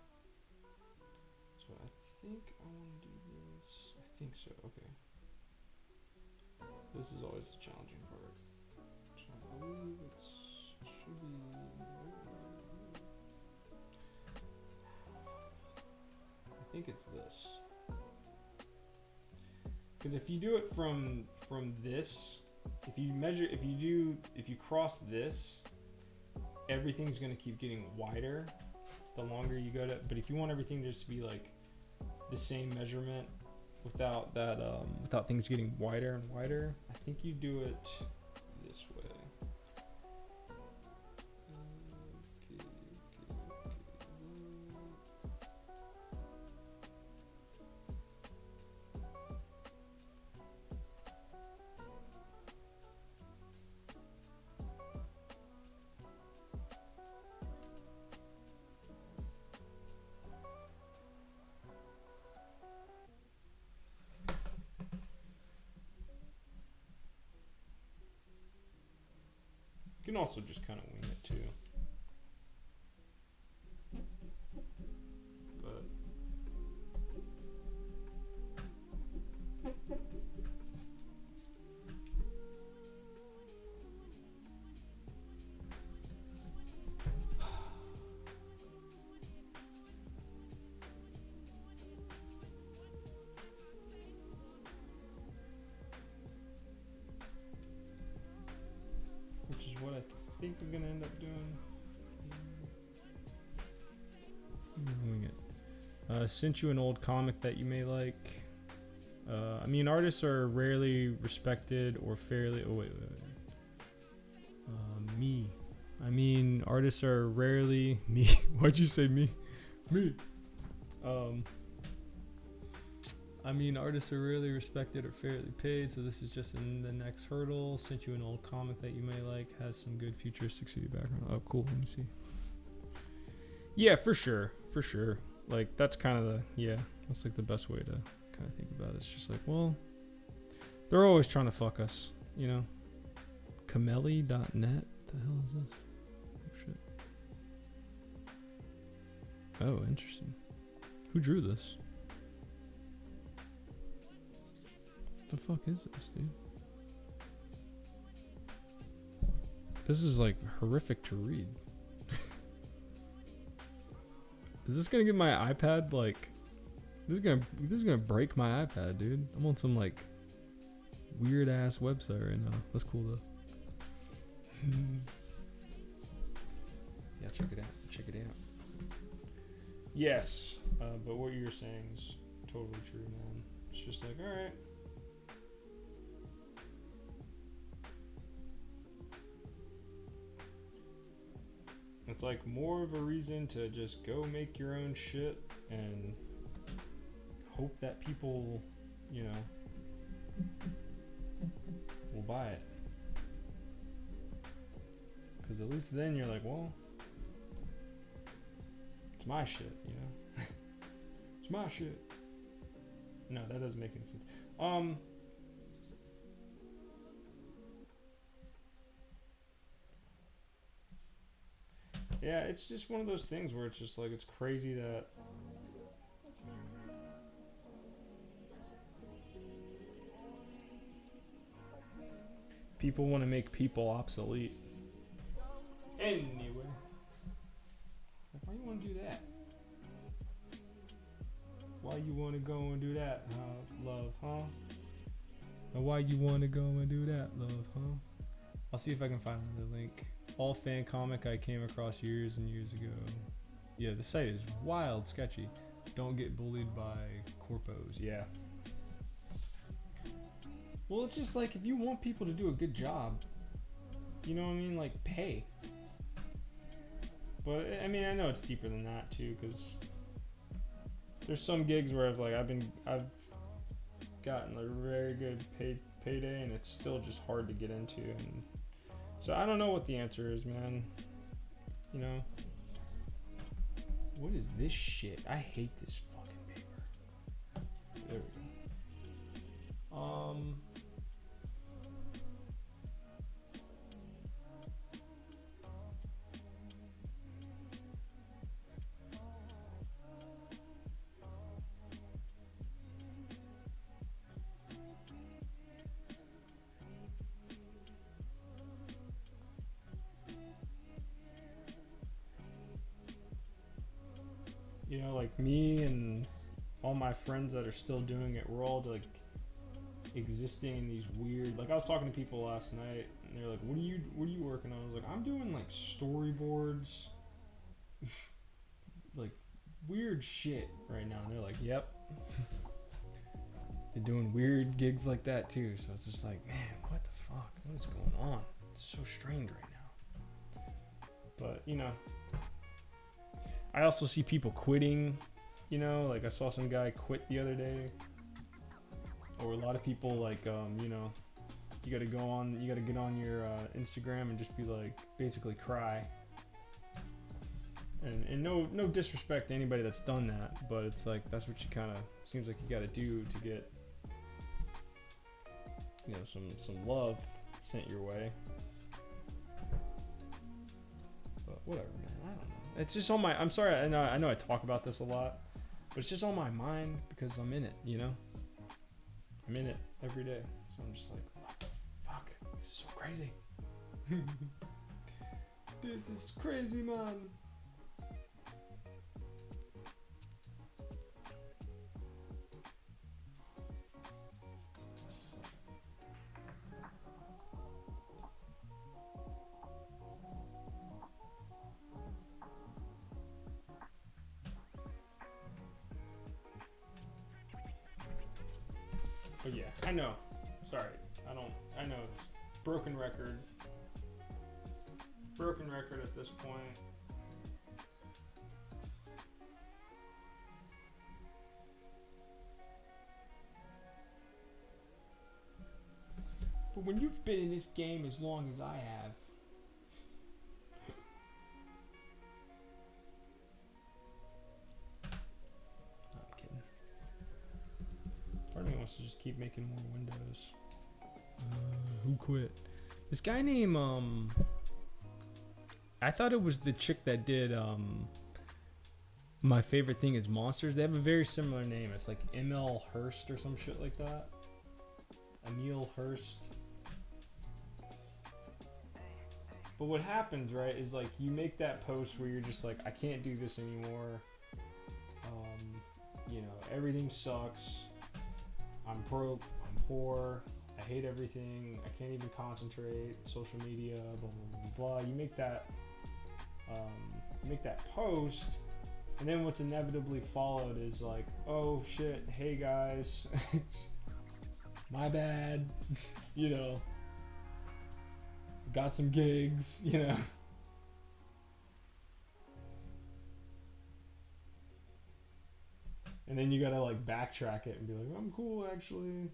So I think I want to do this. I think so, okay. This is always the challenging part. So I believe it should be... I think it's this. Because if you do it from this, if you cross this, everything's gonna keep getting wider the longer you go to. But if you want everything just to be like the same measurement without that, without things getting wider and wider, I think you do it this way. You can also just kind of wing it too. But which is what I think I'm gonna end up doing. Wing it. Sent you an old comic that you may like. I mean, artists are rarely respected or fairly. Oh wait. Me. I mean, artists are rarely me. Why'd you say me? Me. I mean, artists are rarely respected or fairly paid, so this is just in the next hurdle. Sent you an old comic that you may like, has some good futuristic city background. Oh, cool. Let me see. Yeah, for sure. For sure. Like, that's kind of that's like the best way to kind of think about it. It's just like, well, they're always trying to fuck us, you know? Camelli.net? What the hell is this? Oh, shit. Oh, interesting. Who drew this? What the fuck is this, dude? This is like horrific to read. Is this gonna get my iPad like? This is gonna break my iPad, dude. I'm on some like weird ass website right now. That's cool though. Yeah, check it out. Check it out. Yes, but what you're saying is totally true, man. It's just like, all right. It's like more of a reason to just go make your own shit and hope that people, you know, will buy it. Because at least then you're like, well, it's my shit, you know? It's my shit. No, that doesn't make any sense. Yeah, it's just one of those things where it's just like, it's crazy that people want to make people obsolete. Anyway, why you want to do that? Why you want to go and do that, love, huh? Or why you want to go and do that, love, huh? I'll see if I can find another link. All fan comic I came across years and years ago. Yeah, the site is wild sketchy. Don't get bullied by corpos. Yeah. Well, it's just like, if you want people to do a good job, you know what I mean? Like, pay. But I mean, I know it's deeper than that too, because there's some gigs where I've gotten a very good payday, and it's still just hard to get into. And so I don't know what the answer is, man. You know, what is this shit? I hate this fucking paper. There we go. You know, like me and all my friends that are still doing it, we're all like existing in these weird, like I was talking to people last night and they're like, what are you working on? I was like, I'm doing like storyboards, like weird shit right now. And they're like, yep. They're doing weird gigs like that too. So it's just like, man, what the fuck? What is going on? It's so strange right now. But you know, I also see people quitting, you know, like I saw some guy quit the other day. Or a lot of people like, you know, you gotta get on your Instagram and just be like, basically cry. And no disrespect to anybody that's done that, but it's like, that's what you kind of, seems like you gotta do to get, you know, some love sent your way. But whatever, man, I don't know. It's just on my, I'm sorry, I know I talk about this a lot, but it's just on my mind because I'm in it, you know? I'm in it every day. So I'm just like, what the fuck? This is so crazy. This is crazy, man. But yeah, I know. Sorry. I know it's broken record. Broken record at this point. But when you've been in this game as long as I have, part of me wants to just keep making more windows. Who quit? This guy named I thought it was the chick that did My Favorite Thing Is Monsters. They have a very similar name. It's like ML Hurst or some shit like that. Emil Hurst. But what happens, right, is like you make that post where you're just like, I can't do this anymore. You know, everything sucks. I'm broke, I'm poor, I hate everything, I can't even concentrate, social media, blah, blah, blah, blah. You make that post, and then what's inevitably followed is like, oh shit, hey guys, my bad, you know, got some gigs, you know. And then you gotta like backtrack it and be like, I'm cool actually.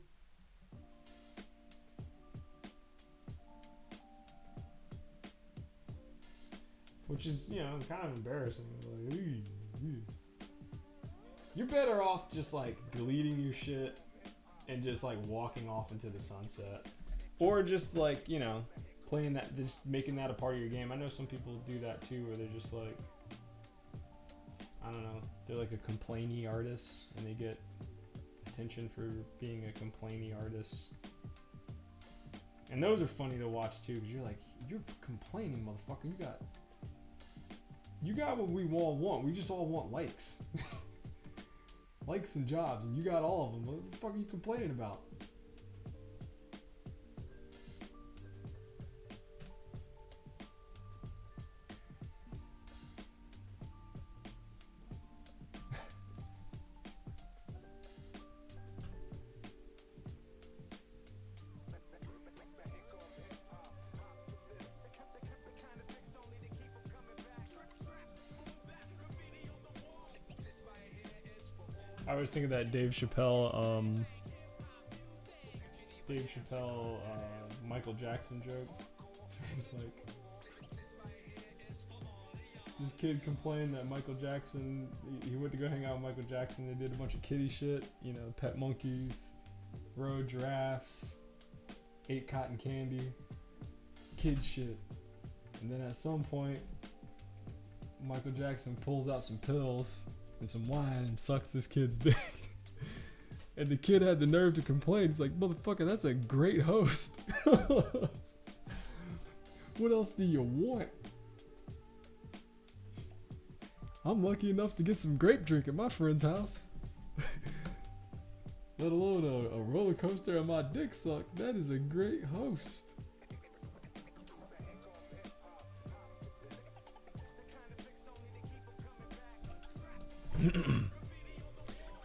Which is, you know, kind of embarrassing. Like, you're better off just like deleting your shit and just like walking off into the sunset. Or just like, you know, playing that, just making that a part of your game. I know some people do that too, where they're just like, I don't know, they're like a complainy artist, and they get attention for being a complainy artist. And those are funny to watch too, because you're like, you're complaining, motherfucker. You got what we all want. We just all want likes. Likes and jobs, and you got all of them. What the fuck are you complaining about? I was thinking that Dave Chappelle, Michael Jackson joke. It's like, this kid complained that Michael Jackson, he went to go hang out with Michael Jackson. They did a bunch of kitty shit, you know, pet monkeys, rode giraffes, ate cotton candy, kid shit. And then at some point, Michael Jackson pulls out some pills and some wine and sucks this kid's dick. And the kid had the nerve to complain. He's like, motherfucker, that's a great host. What else do you want? I'm lucky enough to get some grape drink at my friend's house. Let alone a roller coaster and my dick sucked. That is a great host.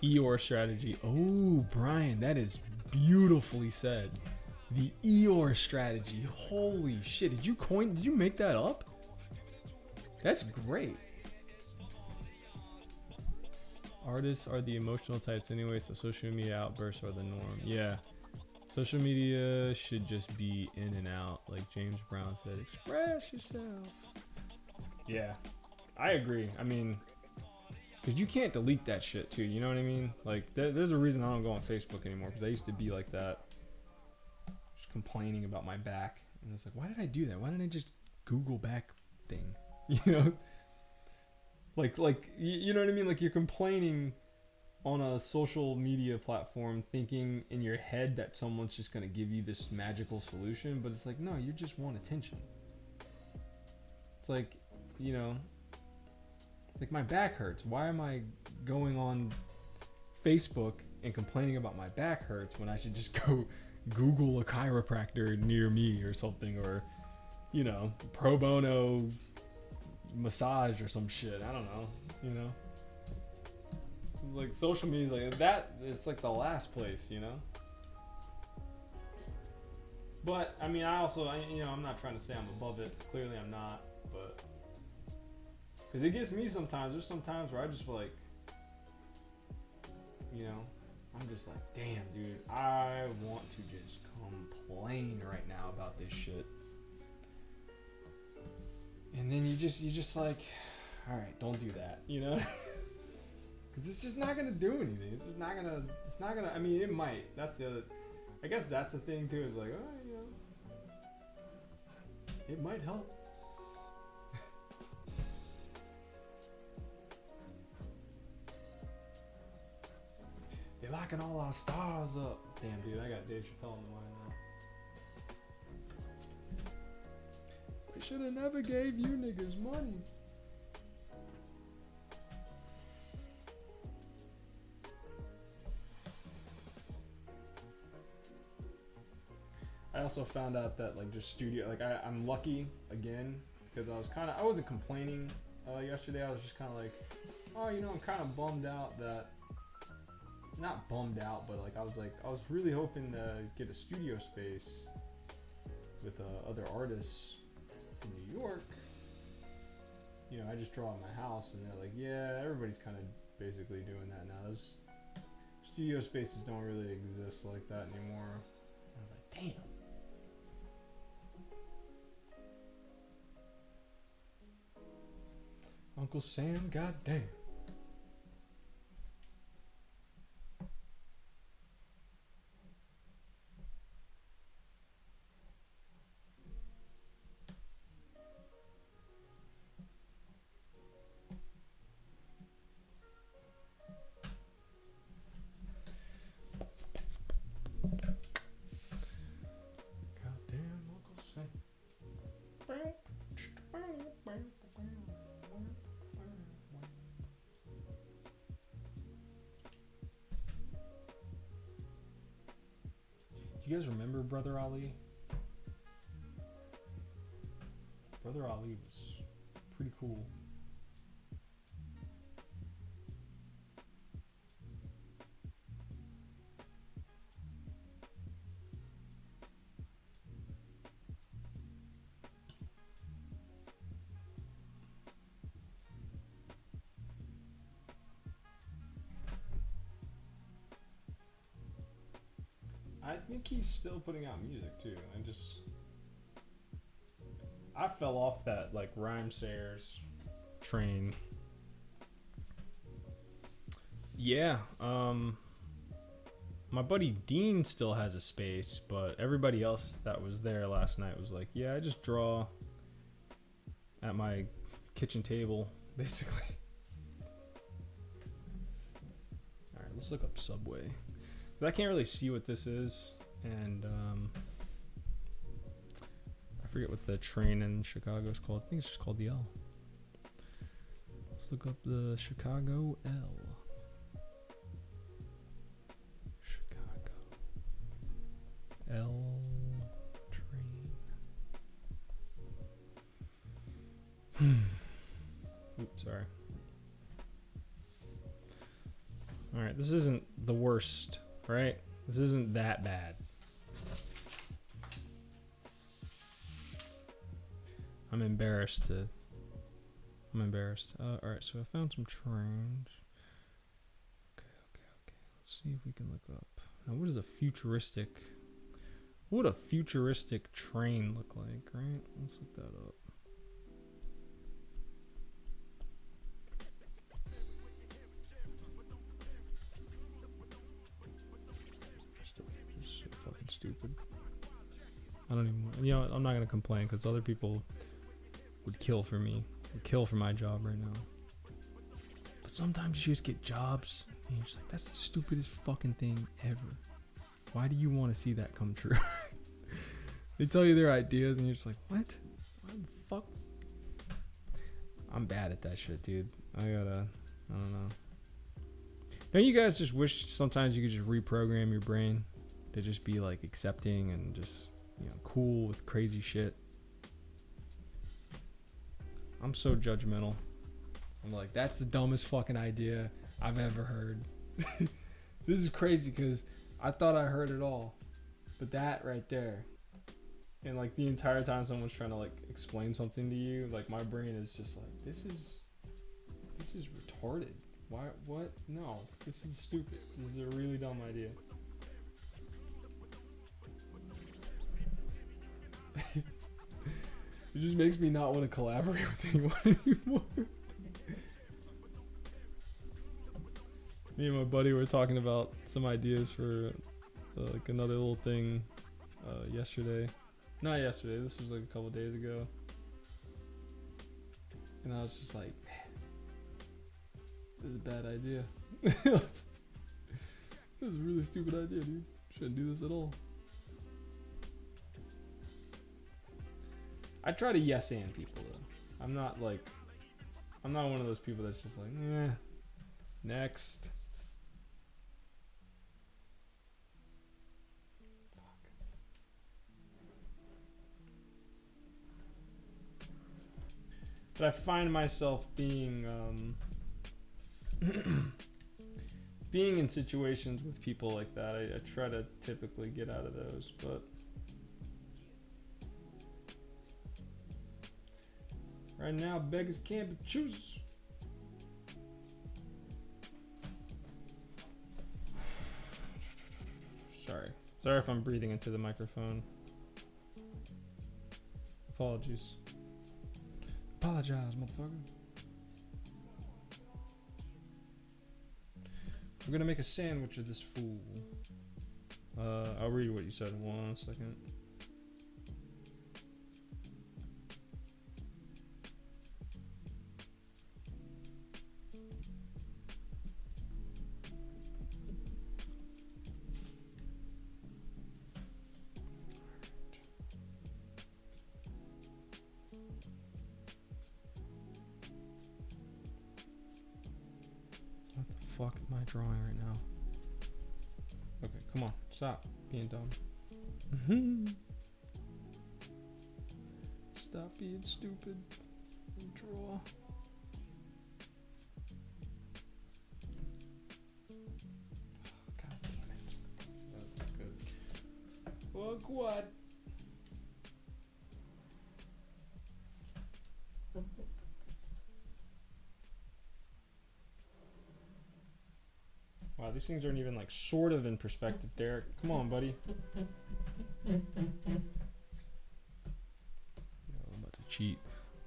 Eeyore strategy. Oh, Brian, that is beautifully said. The Eeyore strategy. Holy shit. Did you make that up? That's great. Artists are the emotional types anyway, so social media outbursts are the norm. Yeah. Social media should just be in and out. Like James Brown said, express yourself. Yeah, I agree. I mean, because you can't delete that shit too, you know what I mean? Like, there's a reason I don't go on Facebook anymore, because I used to be like that. Just complaining about my back. And it's like, why did I do that? Why didn't I just Google back thing? You know? Like, you know what I mean? Like, you're complaining on a social media platform, thinking in your head that someone's just going to give you this magical solution, but it's like, no, you just want attention. It's like, you know, like my back hurts. Why am I going on Facebook and complaining about my back hurts when I should just go Google a chiropractor near me or something, or, you know, pro bono massage or some shit. I don't know, you know. Like, social media is like that. It's like the last place, you know. But I mean, you know, I'm not trying to say I'm above it. Clearly I'm not, but because it gets me sometimes. There's some times where I just feel like, you know, I'm just like, damn, dude, I want to just complain right now about this shit. And then you just like, all right, don't do that, you know? Because it's just not gonna do anything. It's not gonna, I mean, it might. I guess that's the thing too, is like, oh, you know, it might help. They're locking all our stars up. Damn, dude, I got Dave Chappelle in the mind now. We should have never gave you niggas money. I also found out that, like, just studio, like, I'm lucky again, because I wasn't complaining yesterday. I was just kind of like, oh, you know, I'm kind of bummed out that, not bummed out, but like, I was really hoping to get a studio space with other artists in New York. You know, I just draw at my house, and they're like, yeah, everybody's kind of basically doing that now. Those studio spaces don't really exist like that anymore. I was like, damn. Uncle Sam, goddamn. Do you guys remember Brother Ali? Brother Ali was pretty cool. I think he's still putting out music too. I fell off that like rhyme sayers train. Yeah, my buddy Dean still has a space, but everybody else that was there last night was like, yeah, I just draw at my kitchen table, basically. Alright, let's look up Subway. I can't really see what this is, and I forget what the train in Chicago is called. I think it's just called the L. Let's look up the Chicago L. Chicago L train. Oops, sorry. Alright, this isn't the worst. Right? This isn't that bad. I'm embarrassed. Alright, so I found some trains. Okay. Let's see if we can look up. Now, what would a futuristic train look like, right? Let's look that up. Stupid. I don't even want, I'm not gonna complain because other people would kill for me, would kill for my job right now. But sometimes you just get jobs and you're just like, that's the stupidest fucking thing ever. Why do you want to see that come true? They tell you their ideas and you're just like, what? Why the fuck? I'm bad at that shit, dude. I don't know. Don't you guys just wish sometimes you could just reprogram your brain to just be like accepting and just, cool with crazy shit? I'm so judgmental. I'm like, that's the dumbest fucking idea I've ever heard. This is crazy because I thought I heard it all, but that right there, and like the entire time someone's trying to like explain something to you, like my brain is just like, this is retarded. Why? What? No, this is stupid. This is a really dumb idea. It just makes me not want to collaborate with anyone anymore. Me and my buddy were talking about some ideas for like another little thing yesterday. Not yesterday, this was like a couple days ago. And I was just like, man, this is a bad idea. This is a really stupid idea, dude. Shouldn't do this at all. I try to yes and people though. I'm not one of those people that's just like, next. Fuck. But I find myself being being in situations with people like that. I try to typically get out of those, but right now, beggars can't be choosers. Sorry if I'm breathing into the microphone. Apologies. Apologize, motherfucker. We're gonna make a sandwich of this fool. I'll read what you said in 1 second. Fuck am I drawing right now? Okay, come on, stop being dumb. Stop being stupid and draw. God damn it. That's good. Fuck what? Wow, these things aren't even like sort of in perspective, Derek. Come on, buddy. I'm about to cheat.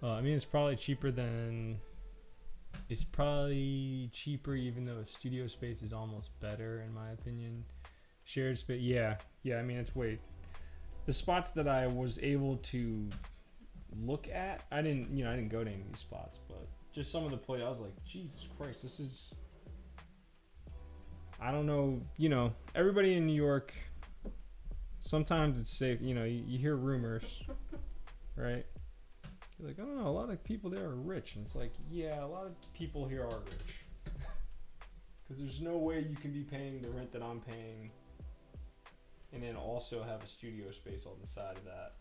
I mean, it's probably cheaper than... It's probably cheaper even though studio space is almost better in my opinion. Shared space, yeah. I mean, it's way... The spots that I was able to look at, I didn't go to any of these spots, but just some of the play, I was like, Jesus Christ, this is... I don't know, everybody in New York, sometimes it's safe, you hear rumors, right? You're like, oh, a lot of people there are rich. And it's like, yeah, a lot of people here are rich. Because there's no way you can be paying the rent that I'm paying and then also have a studio space on the side of that.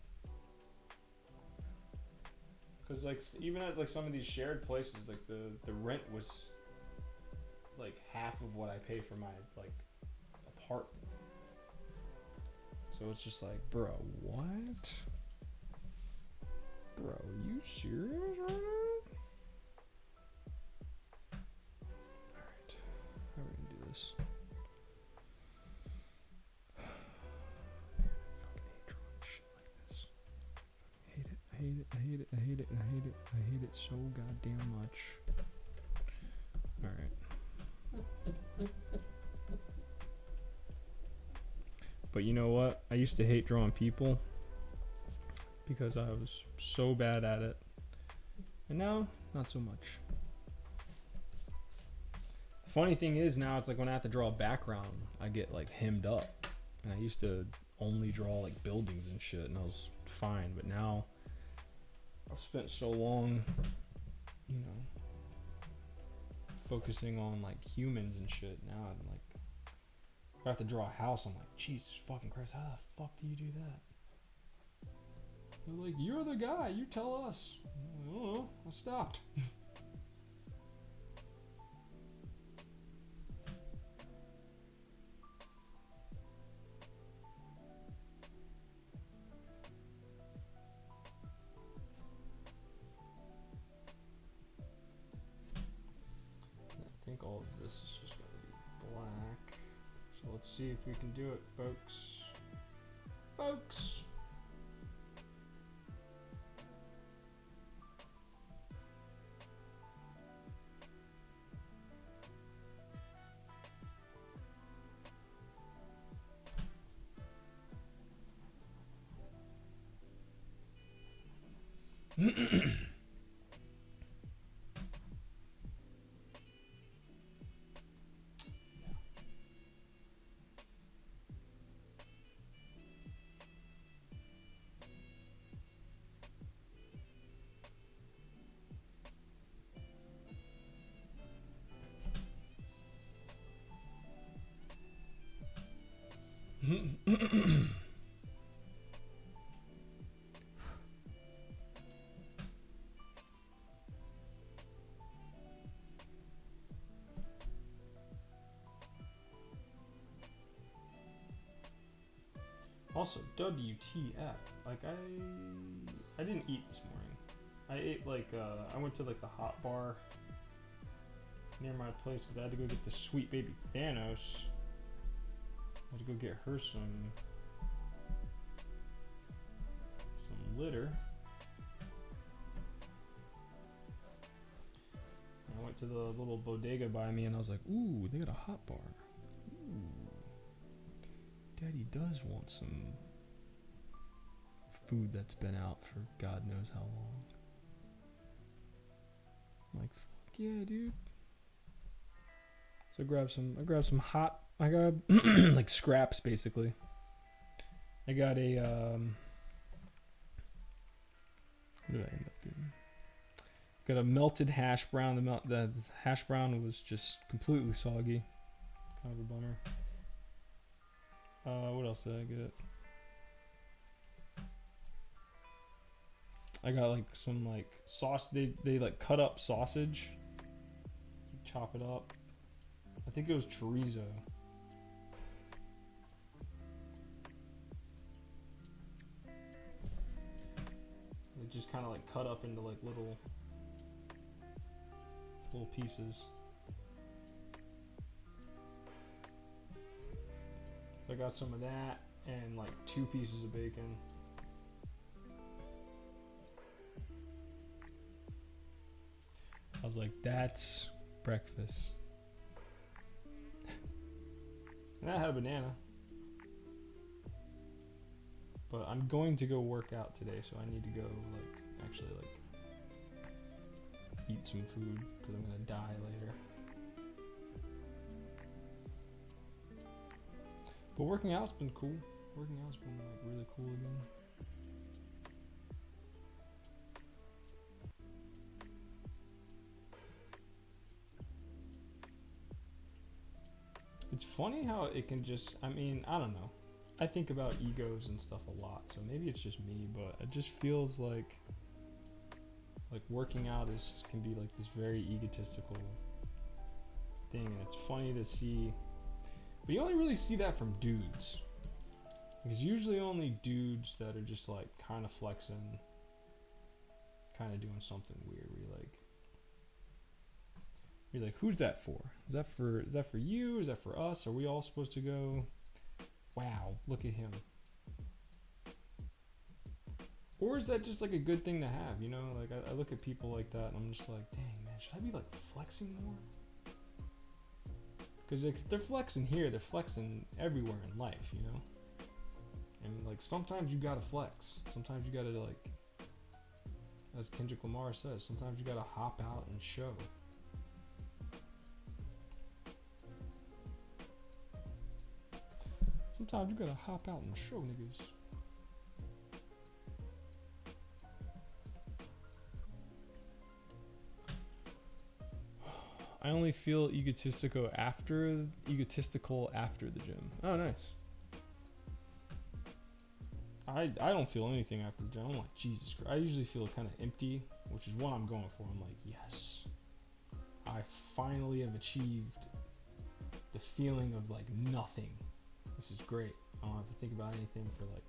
Because like even at like some of these shared places, like the rent was like half of what I pay for my like apartment. So it's just like, bro, what? Bro, are you serious right now? Alright, how are we gonna do this? I hate it so goddamn much. Alright. But you know what? I used to hate drawing people because I was so bad at it. And now, not so much. Funny thing is now it's like when I have to draw a background, I get like hemmed up. And I used to only draw like buildings and shit and I was fine. But now I've spent so long, focusing on like humans and shit. Now I'm like, if I have to draw a house, I'm like, Jesus fucking Christ, how the fuck do you do that? They're like, you're the guy, you tell us. I don't know, I stopped. I think all of this is just going to be black. So let's see if we can do it, folks. Folks! Also, WTF, like I didn't eat this morning. I ate like, I went to like the hot bar near my place because I had to go get the sweet baby Thanos. I had to go get her some litter. I went to the little bodega by me and I was like, ooh, they got a hot bar. Ooh. Daddy does want some food that's been out for God knows how long. I'm like, fuck yeah, dude. So I grabbed some hot, I got like scraps basically. I got a, what did I end up getting? Got a melted hash brown. The hash brown was just completely soggy. Kind of a bummer. What else did I get? I got like some like sauce. They like cut up sausage, chop it up. I think it was chorizo. It just kind of like cut up into like little pieces. So I got some of that and like 2 pieces of bacon. I was like, that's breakfast. And I had a banana. But I'm going to go work out today, so I need to go like actually like eat some food because I'm gonna die later. But working out's been cool. Working out's been like really cool again. It's funny how it can just, I mean, I don't know. I think about egos and stuff a lot, so maybe it's just me, but it just feels like working out can be like this very egotistical thing, and it's funny to see, but you only really see that from dudes, because usually only dudes that are just like kind of flexing, kind of doing something weird, where you're like, who's that for? Is that for you? Is that for us? Are we all supposed to go, wow, look at him? Or is that just like a good thing to have, you know? Like I look at people like that and I'm just like, dang man, should I be like flexing more? Because if they're flexing here, they're flexing everywhere in life, you know? And like sometimes you gotta flex. Sometimes you gotta, like, as Kendrick Lamar says, sometimes you gotta hop out and show. Sometimes you gotta hop out and show niggas. I only feel egotistical after the gym. Oh, nice. I don't feel anything after the gym. I'm like, Jesus Christ. I usually feel kind of empty, which is what I'm going for. I'm like, yes, I finally have achieved the feeling of like nothing. This is great. I don't have to think about anything for like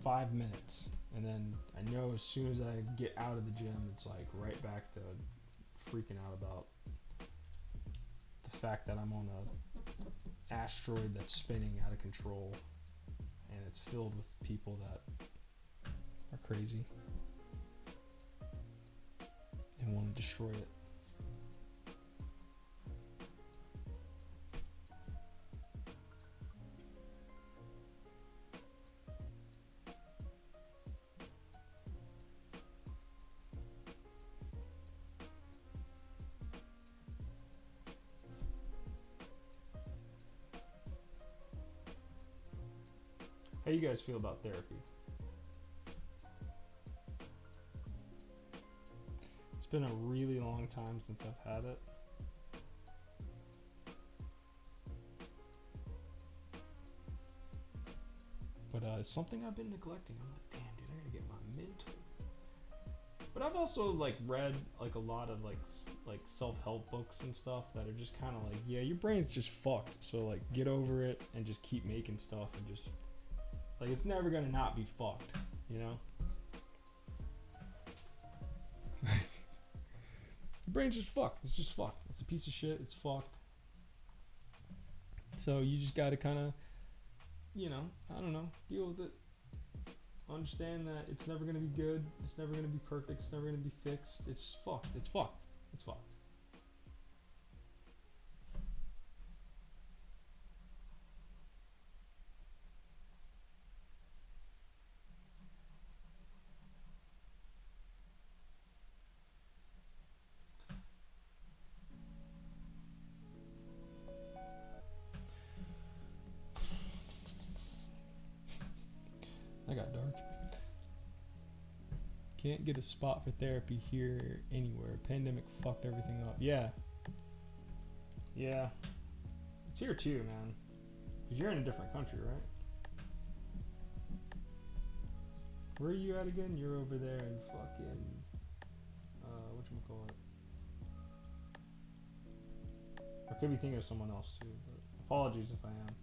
5 minutes. And then I know as soon as I get out of the gym, it's like right back to freaking out about the fact that I'm on a asteroid that's spinning out of control and it's filled with people that are crazy and want to destroy it. How you guys feel about therapy? It's been a really long time since I've had it. But it's something I've been neglecting. I'm like, damn, dude, I gotta get my mental. But I've also like read like a lot of like self-help books and stuff that are just kind of like, yeah, your brain's just fucked. So like, get over it and just keep making stuff and just. Like, it's never gonna not be fucked, you know? Your brain's just fucked. It's just fucked. It's a piece of shit. It's fucked. So you just gotta kind of, you know, I don't know, deal with it. Understand that it's never gonna be good. It's never gonna be perfect. It's never gonna be fixed. It's fucked. It's fucked. It's fucked. I got dark. Can't get a spot for therapy here anywhere. Pandemic fucked everything up. Yeah. Yeah. It's here too, man. Because you're in a different country, right? Where are you at again? You're over there in fucking whatchamacallit. I could be thinking of someone else too, but apologies if I am.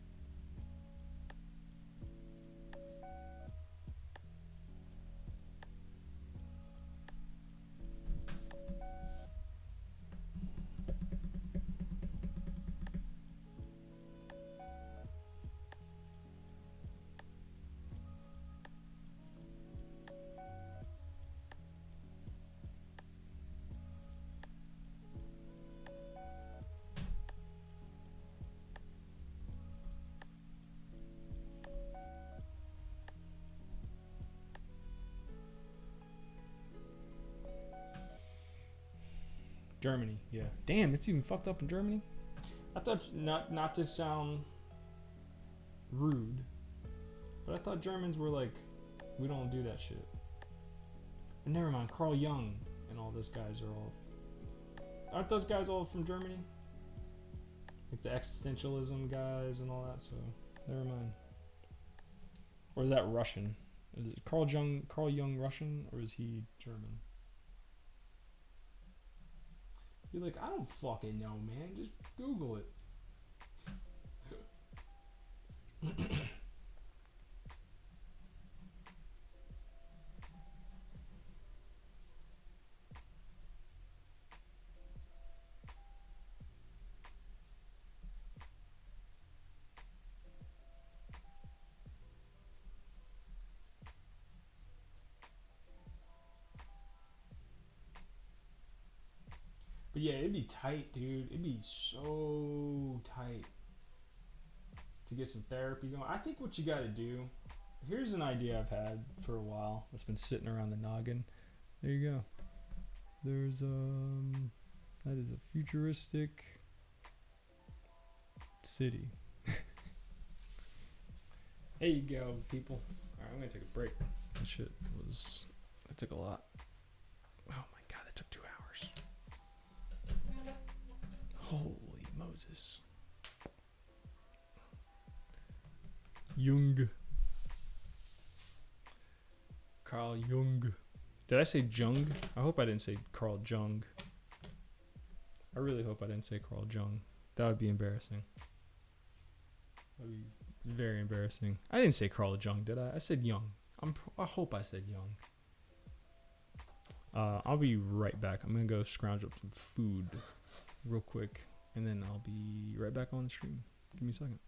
Germany, yeah. Damn, it's even fucked up in Germany. I thought not to sound rude, but I thought Germans were like, we don't do that shit. But never mind, Carl Jung and all those guys are all. Aren't those guys all from Germany? Like the existentialism guys and all that. So never mind. Or is that Russian? Is it Carl Jung Russian, or is he German? You're like, I don't fucking know, man. Just Google it. But yeah, it'd be tight, dude. It'd be so tight to get some therapy going. I think what you got to do. Here's an idea I've had for a while. That's been sitting around the noggin. There you go. There's that is a futuristic city. There you go, people. All right, I'm gonna take a break. That took a lot. Oh my god, that took 2 hours. Holy Moses. Jung. Carl Jung. Did I say Jung? I hope I didn't say Carl Jung. I really hope I didn't say Carl Jung. That would be embarrassing. That would be very embarrassing. I didn't say Carl Jung, did I? I said Jung. I hope I said Jung. I'll be right back. I'm gonna go scrounge up some food real quick, and then I'll be right back on the stream. Give me a second.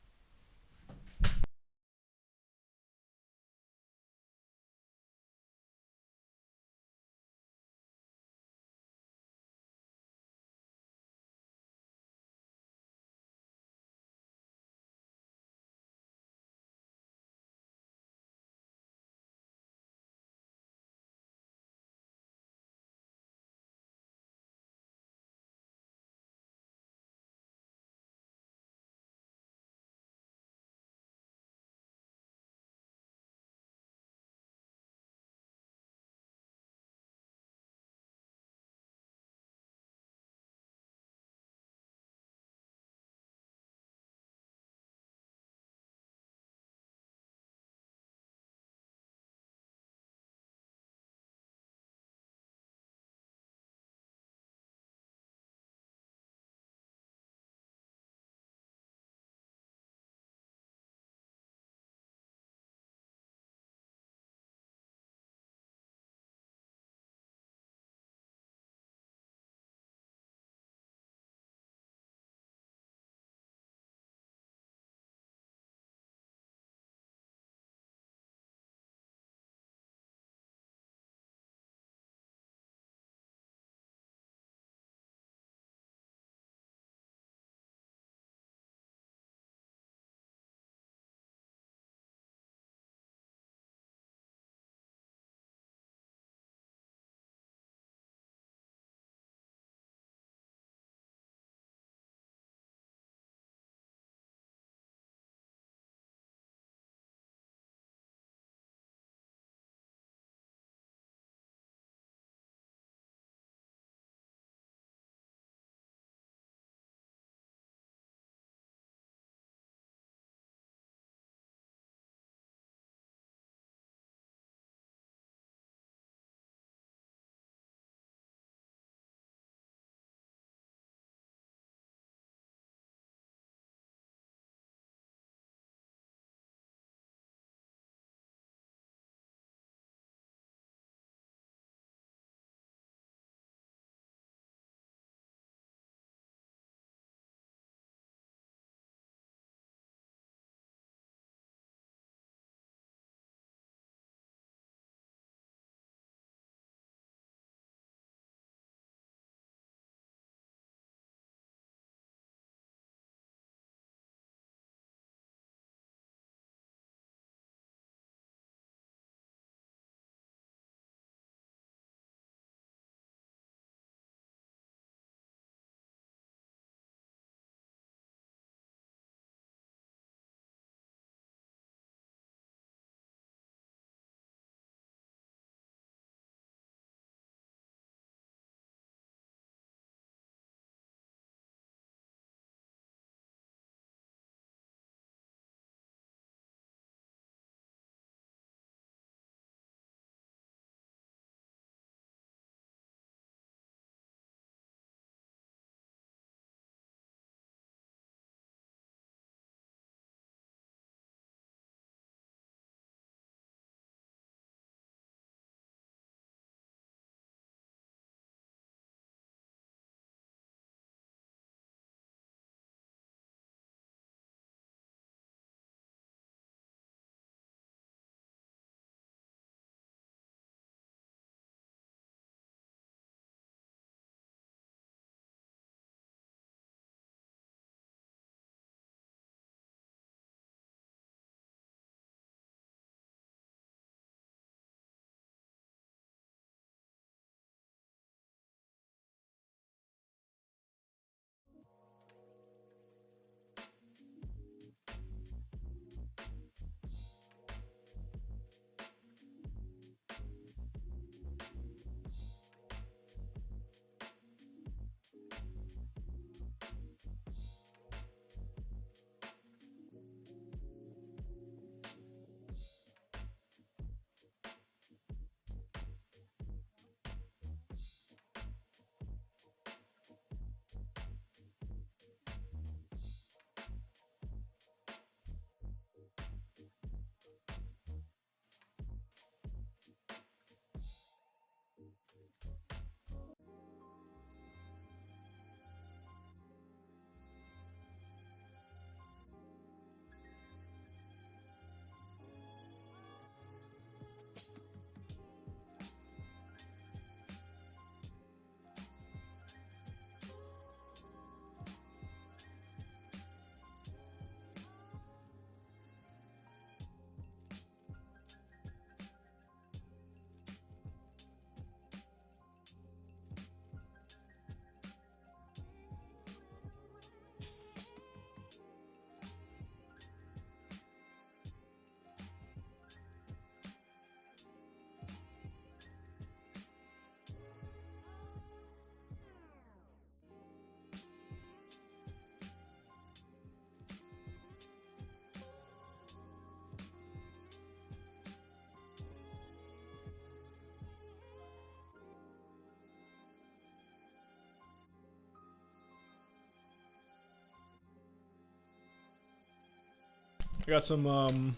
I got some.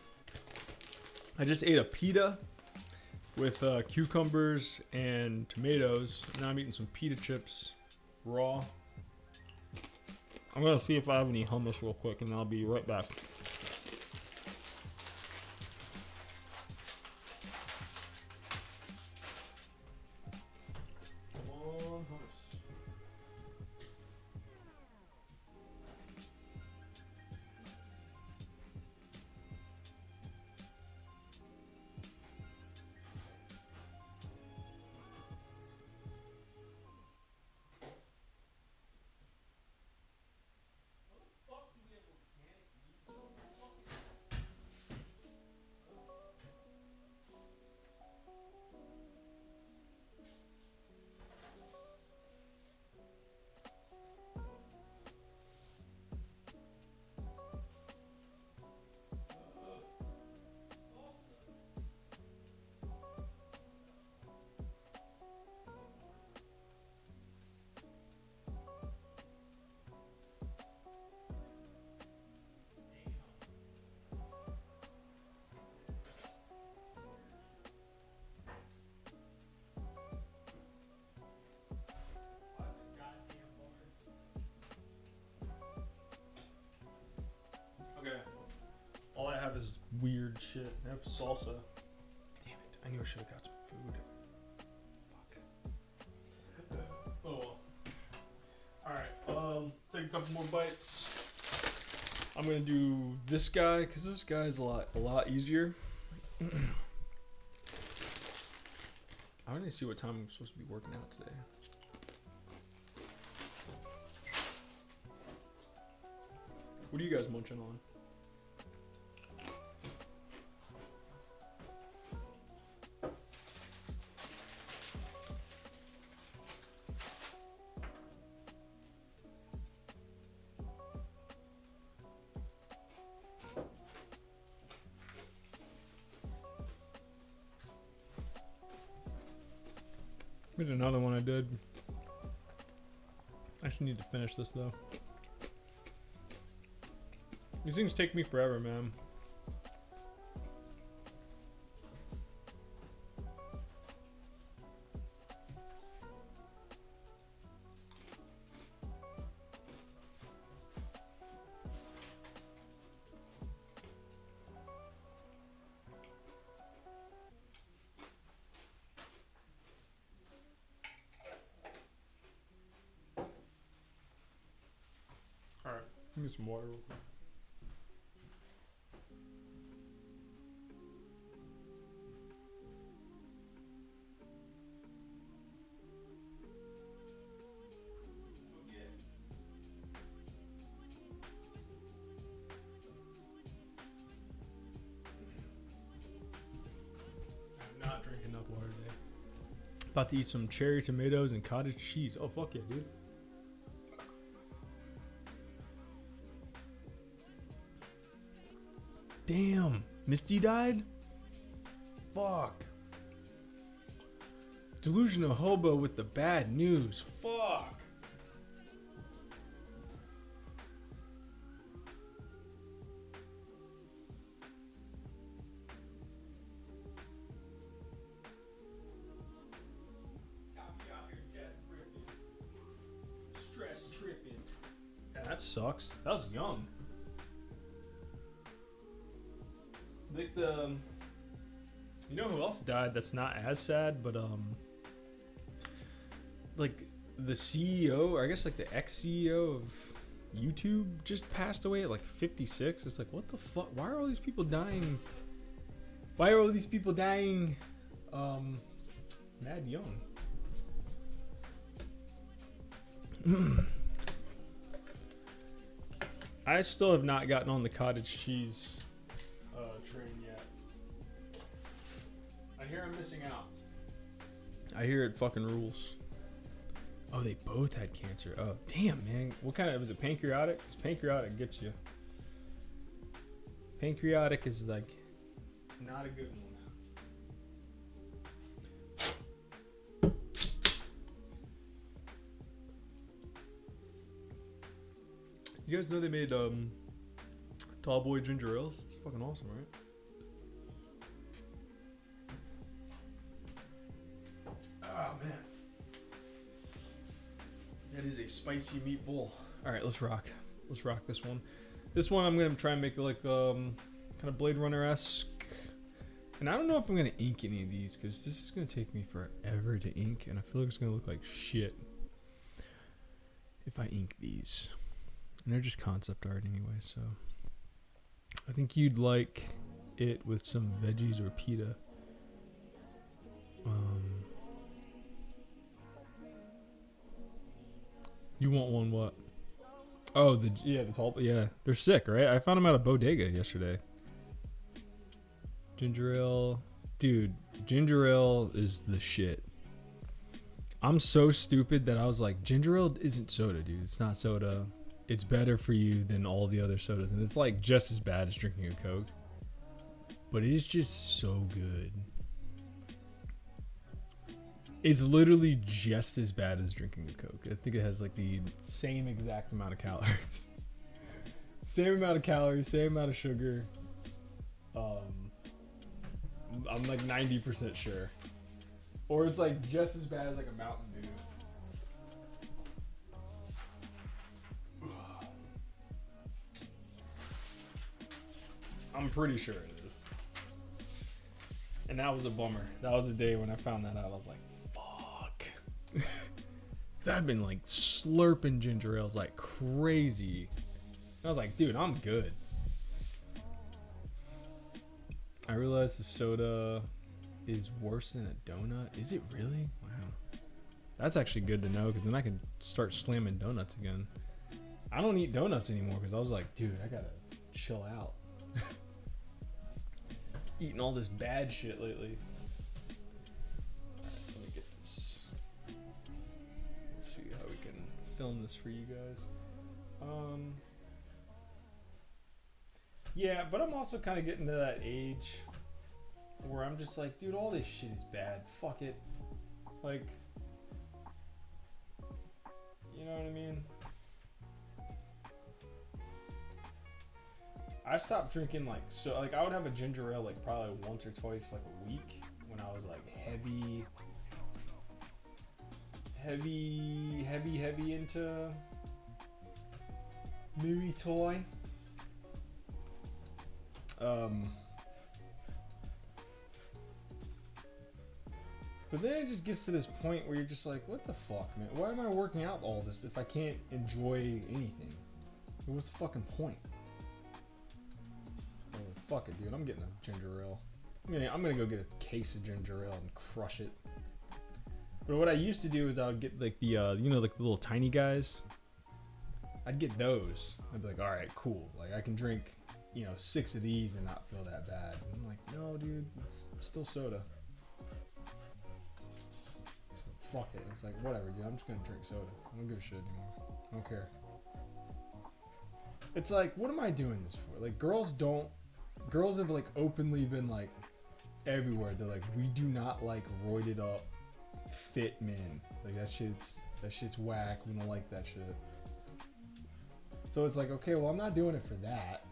I just ate a pita with cucumbers and tomatoes. Now I'm eating some pita chips raw. I'm gonna see if I have any hummus real quick, and I'll be right back. Okay. All I have is weird shit. I have salsa. Damn it. I knew I should have got some food. Fuck. Oh well. Alright, take a couple more bites. I'm gonna do this guy, because this guy's a lot easier. I want to see what time I'm supposed to be working out today. What are you guys munching on? Here's another one I did. I actually need to finish this though. These things take me forever, man. Alright, give me some water real quick. I'm not drinking enough water today. About to eat some cherry tomatoes and cottage cheese. Oh, fuck yeah, dude. Damn, Misty died? Fuck. Delusional hobo with the bad news. Fuck. Stress tripping. Yeah, that sucks. That was young. Like you know who else died that's not as sad, but like the CEO, or I guess like the ex-CEO of YouTube just passed away at like 56. It's like, what the fuck? Why are all these people dying? Why are all these people dying mad young? I still have not gotten on the cottage cheese train yet. I hear I'm missing out. I hear it fucking rules. Oh, they both had cancer. Oh, damn, man. What kind of, was it pancreatic? Because pancreatic gets you. Pancreatic is like not a good one. You guys know they made Tall boy ginger ales. It's fucking awesome, right? Oh man, that is a spicy meatball. All right, let's rock. Let's rock this one. This one I'm gonna try and make it like kind of Blade Runner-esque. And I don't know if I'm gonna ink any of these because this is gonna take me forever to ink, and I feel like it's gonna look like shit if I ink these. And they're just concept art anyway, so I think you'd like it with some veggies or pita. You want one what? Oh, the tall, yeah, they're sick, right? I found them at a bodega yesterday. Ginger ale, dude, ginger ale is the shit. I'm so stupid that I was like, ginger ale isn't soda, dude. It's not soda. It's better for you than all the other sodas, and it's like just as bad as drinking a Coke. But it is just so good. It's literally just as bad as drinking a Coke. I think it has like the same exact amount of calories. Same amount of calories, same amount of sugar. I'm like 90% sure. Or it's like just as bad as like a Mountain Dew. I'm pretty sure it is. And that was a bummer. That was a day when I found that out. I was like, fuck. I've been like slurping ginger ales like crazy. I was like, dude, I'm good. I realized the soda is worse than a donut. Is it really? Wow. That's actually good to know, because then I can start slamming donuts again. I don't eat donuts anymore because I was like, dude, I gotta chill out. Eating all this bad shit lately. Alright, let me get this. Let's see how we can film this for you guys. Yeah, but I'm also kind of getting to that age where I'm just like, dude, all this shit is bad. Fuck it. Like, you know what I mean? I stopped drinking like, so like I would have a ginger ale like probably once or twice like a week when I was like heavy into movie toy. But then it just gets to this point where you're just like, what the fuck, man? Why am I working out all this if I can't enjoy anything? What's the fucking point? Oh, fuck it, dude. I'm getting a ginger ale. I'm gonna go get a case of ginger ale and crush it. But what I used to do is I would get like the, you know, like the little tiny guys. I'd get those. I'd be like, all right, cool. Like I can drink, you know, 6 of these and not feel that bad. And I'm like, no, dude, it's still soda. So fuck it. It's like, whatever, dude. I'm just gonna drink soda. I don't give a shit anymore. I don't care. It's like, what am I doing this for? Like, girls have like openly been like everywhere. They're like, we do not like roided up fit men. Like that shit's whack. We don't like that shit. So it's like, okay, well, I'm not doing it for that.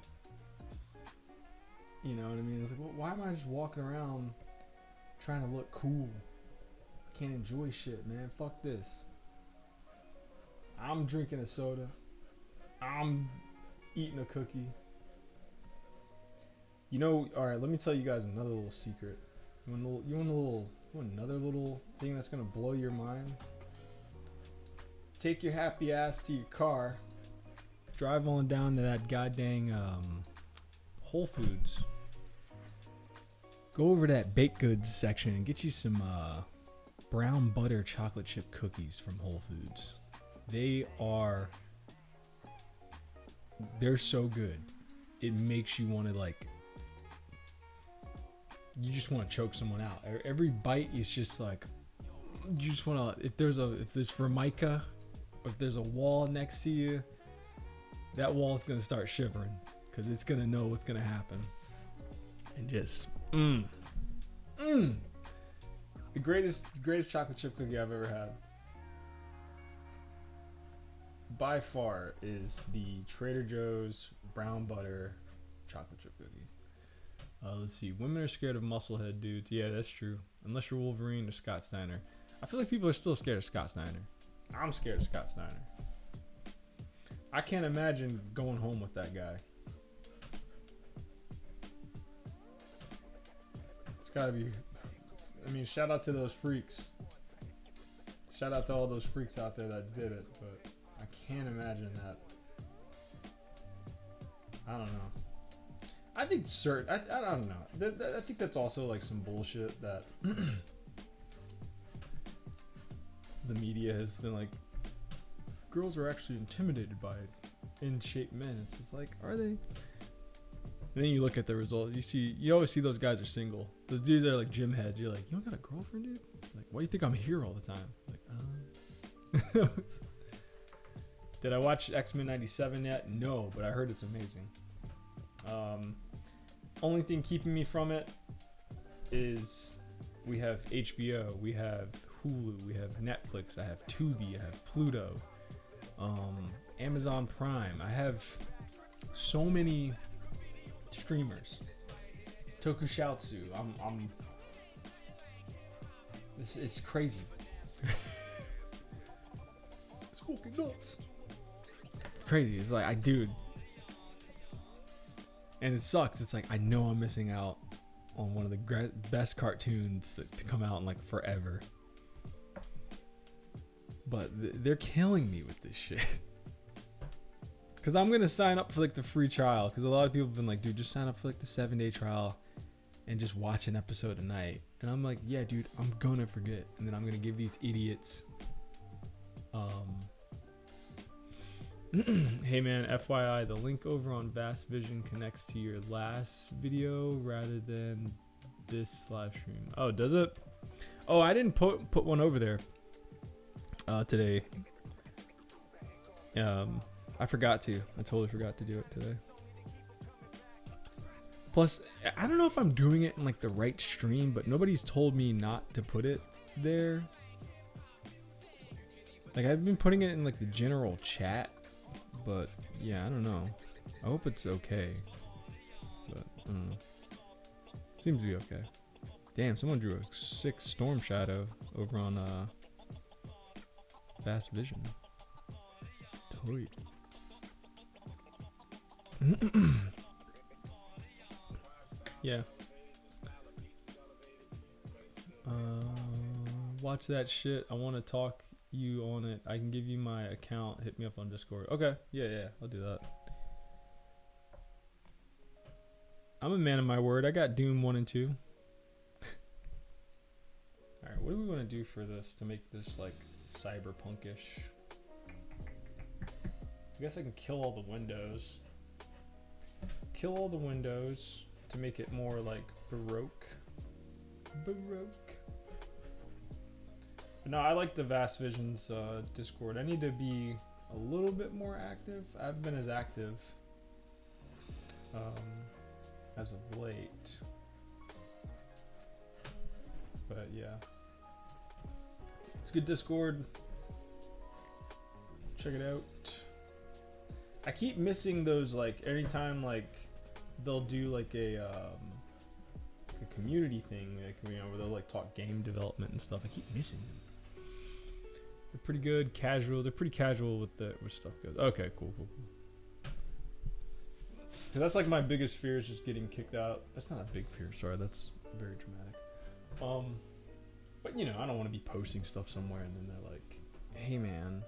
You know what I mean? It's like, well, why am I just walking around trying to look cool? Can't enjoy shit, man. Fuck this. I'm drinking a soda. I'm eating a cookie. You know, all right, let me tell you guys another little secret. You want another little thing that's gonna blow your mind? Take your happy ass to your car. Drive on down to that goddamn Whole Foods. Go over to that baked goods section and get you some brown butter chocolate chip cookies from Whole Foods. They're so good. It makes you want to like, you just want to choke someone out. Every bite is just like, you just want to, if there's Formica, or if there's a wall next to you, that wall is going to start shivering because it's going to know what's going to happen. And just, the greatest chocolate chip cookie I've ever had by far is the Trader Joe's brown butter chocolate chip cookie. Let's see. Women are scared of musclehead dudes. Yeah, that's true. Unless you're Wolverine or Scott Steiner. I feel like people are still scared of Scott Steiner. I'm scared of Scott Steiner. I can't imagine going home with that guy. It's gotta be... I mean, shout out to those freaks. Shout out to all those freaks out there that did it, but I can't imagine that. I don't know. I think I don't know. I think that's also like some bullshit that the media has been like, girls are actually intimidated by in-shape men. It's just like, are they? And then you look at the result. You always see those guys are single. Those dudes are like gym heads. You're like, you don't got a girlfriend, dude? Like, why do you think I'm here all the time? Like, Did I watch X-Men 97 yet? No, but I heard it's amazing. Only thing keeping me from it is we have HBO, we have Hulu, we have Netflix, I have Tubi, I have Pluto, Amazon Prime. I have so many streamers. Tokusatsu. It's crazy. It's fucking nuts. It's crazy. It's like, dude. And it sucks. It's like, I know I'm missing out on one of the best cartoons to come out in like forever. But they're killing me with this shit. Because I'm going to sign up for like the free trial. Because a lot of people have been like, dude, just sign up for like the 7-day trial and just watch an episode a night. And I'm like, yeah, dude, I'm going to forget. And then I'm going to give these idiots... Hey man, FYI, the link over on Vast Vision connects to your last video rather than this live stream. Oh, does it? Oh, I didn't put one over there today. I forgot to. I totally forgot to do it today. Plus, I don't know if I'm doing it in like the right stream, but nobody's told me not to put it there. Like, I've been putting it in like the general chat. But yeah, I don't know. I hope it's okay. But seems to be okay. Damn, someone drew a sick storm shadow over on Vast Vision. Toy. Yeah. Watch that shit. I want to talk you on it. I can give you my account. Hit me up on Discord. Okay. Yeah, I'll do that. I'm a man of my word. I got Doom 1 and 2. Alright, what do we want to do for this to make this like cyberpunkish? I guess I can kill all the windows. Kill all the windows to make it more like Baroque. But no, I like the Vast Visions Discord. I need to be a little bit more active. I haven't been as active as of late. But yeah. It's a good Discord. Check it out. I keep missing those, like, anytime, like, they'll do, like, a community thing, like, you know, where they'll, like, talk game development and stuff. I keep missing them. They're pretty good, casual. They're pretty casual with where stuff goes. Okay, cool. That's like my biggest fear is just getting kicked out. That's not a big fear, sorry. That's very dramatic. But you know, I don't want to be posting stuff somewhere and then they're like, "Hey, man,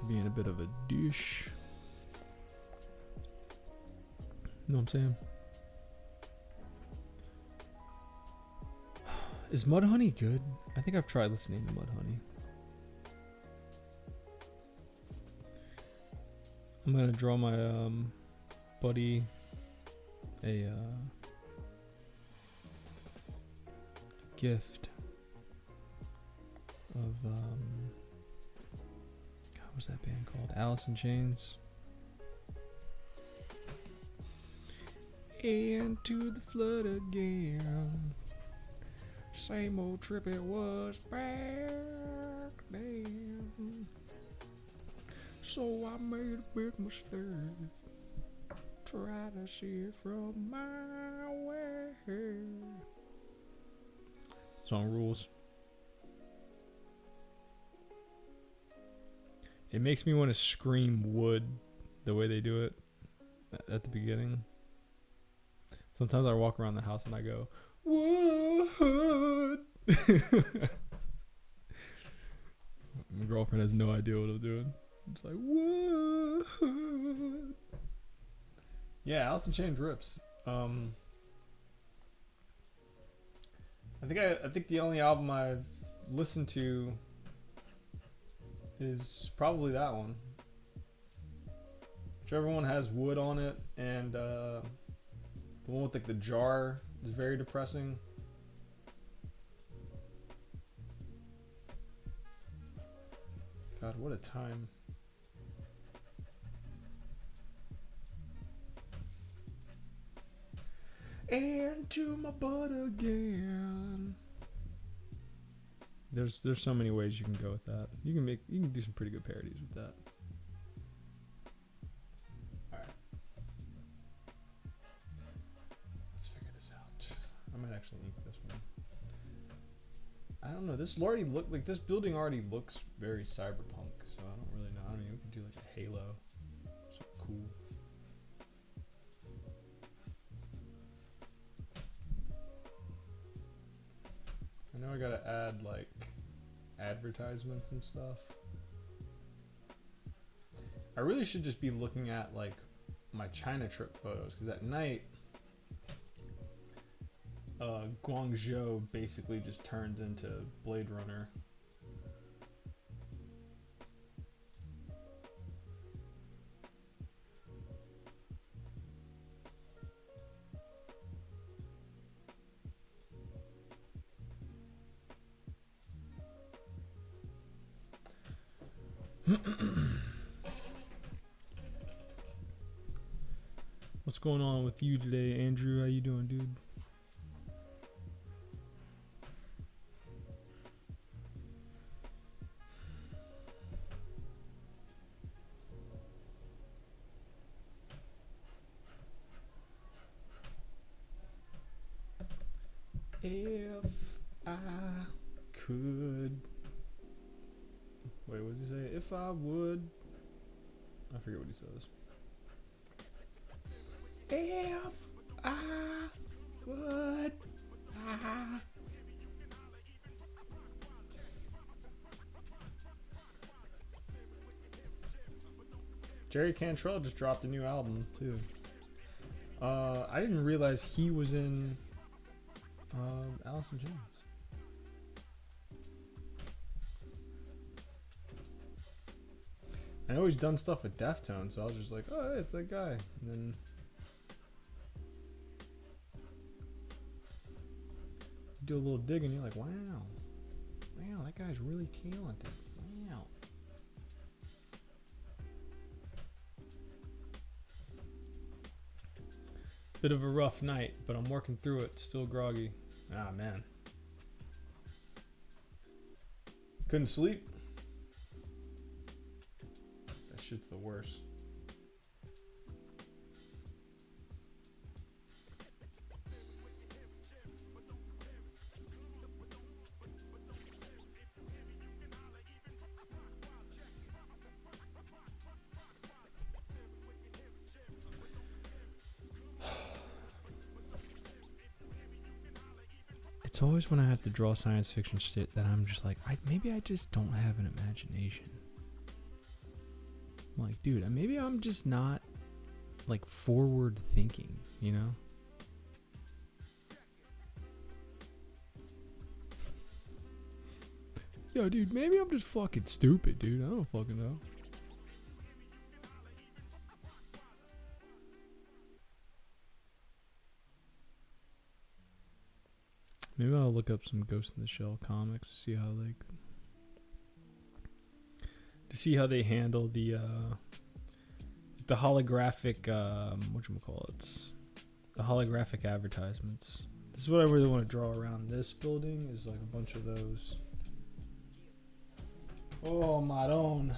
being a bit of a douche." You know what I'm saying? Is Mudhoney good? I think I've tried listening to Mudhoney. I'm gonna draw my buddy a gift of God, what's that band called? Alice in Chains. Into the flood again. Same old trip it was back then. So I made a big mistake. Try to see it from my way. Song rules. It makes me want to scream wood the way they do it at the beginning. Sometimes I walk around the house and I go, wood. My girlfriend has no idea what I'm doing. I'm just like, wood. Yeah, Alice in Chains rips. I think the only album I've listened to is probably that one. Whichever one has wood on it, and the one with like the jar is very depressing. God, what a time. Into my butt again. There's so many ways you can go with that. You can do some pretty good parodies with that. Alright. Let's figure this out. I might actually ink this one. I don't know. This building already looks very cyberpunk, so I don't really know. I mean, we could do like a halo. So cool. I know I gotta add like advertisements and stuff. I really should just be looking at like my China trip photos, because at night Guangzhou basically just turns into Blade Runner. What's going on with you today, Andrew? How you doing, dude? If I could. Wait, what does he say? If I would. I forget what he says. If I would. Jerry Cantrell just dropped a new album too. I didn't realize he was in Alice in Chains. I know he's done stuff with Deftones, so I was just like, oh, hey, it's that guy. And then you do a little dig and you're like, wow, that guy's really talented. Wow. Bit of a rough night, but I'm working through it. Still groggy. Ah, man. Couldn't sleep. That shit's the worst. It's always when I have to draw science fiction shit that I'm just like, maybe I just don't have an imagination. I'm like, dude, maybe I'm just not like forward thinking, you know? Yo, dude, maybe I'm just fucking stupid, dude. I don't fucking know. Maybe I'll look up some Ghost in the Shell comics to see how they handle the holographic whatchamacallits, the holographic advertisements. This is what I really want to draw around this building, is like a bunch of those. Oh, Maron.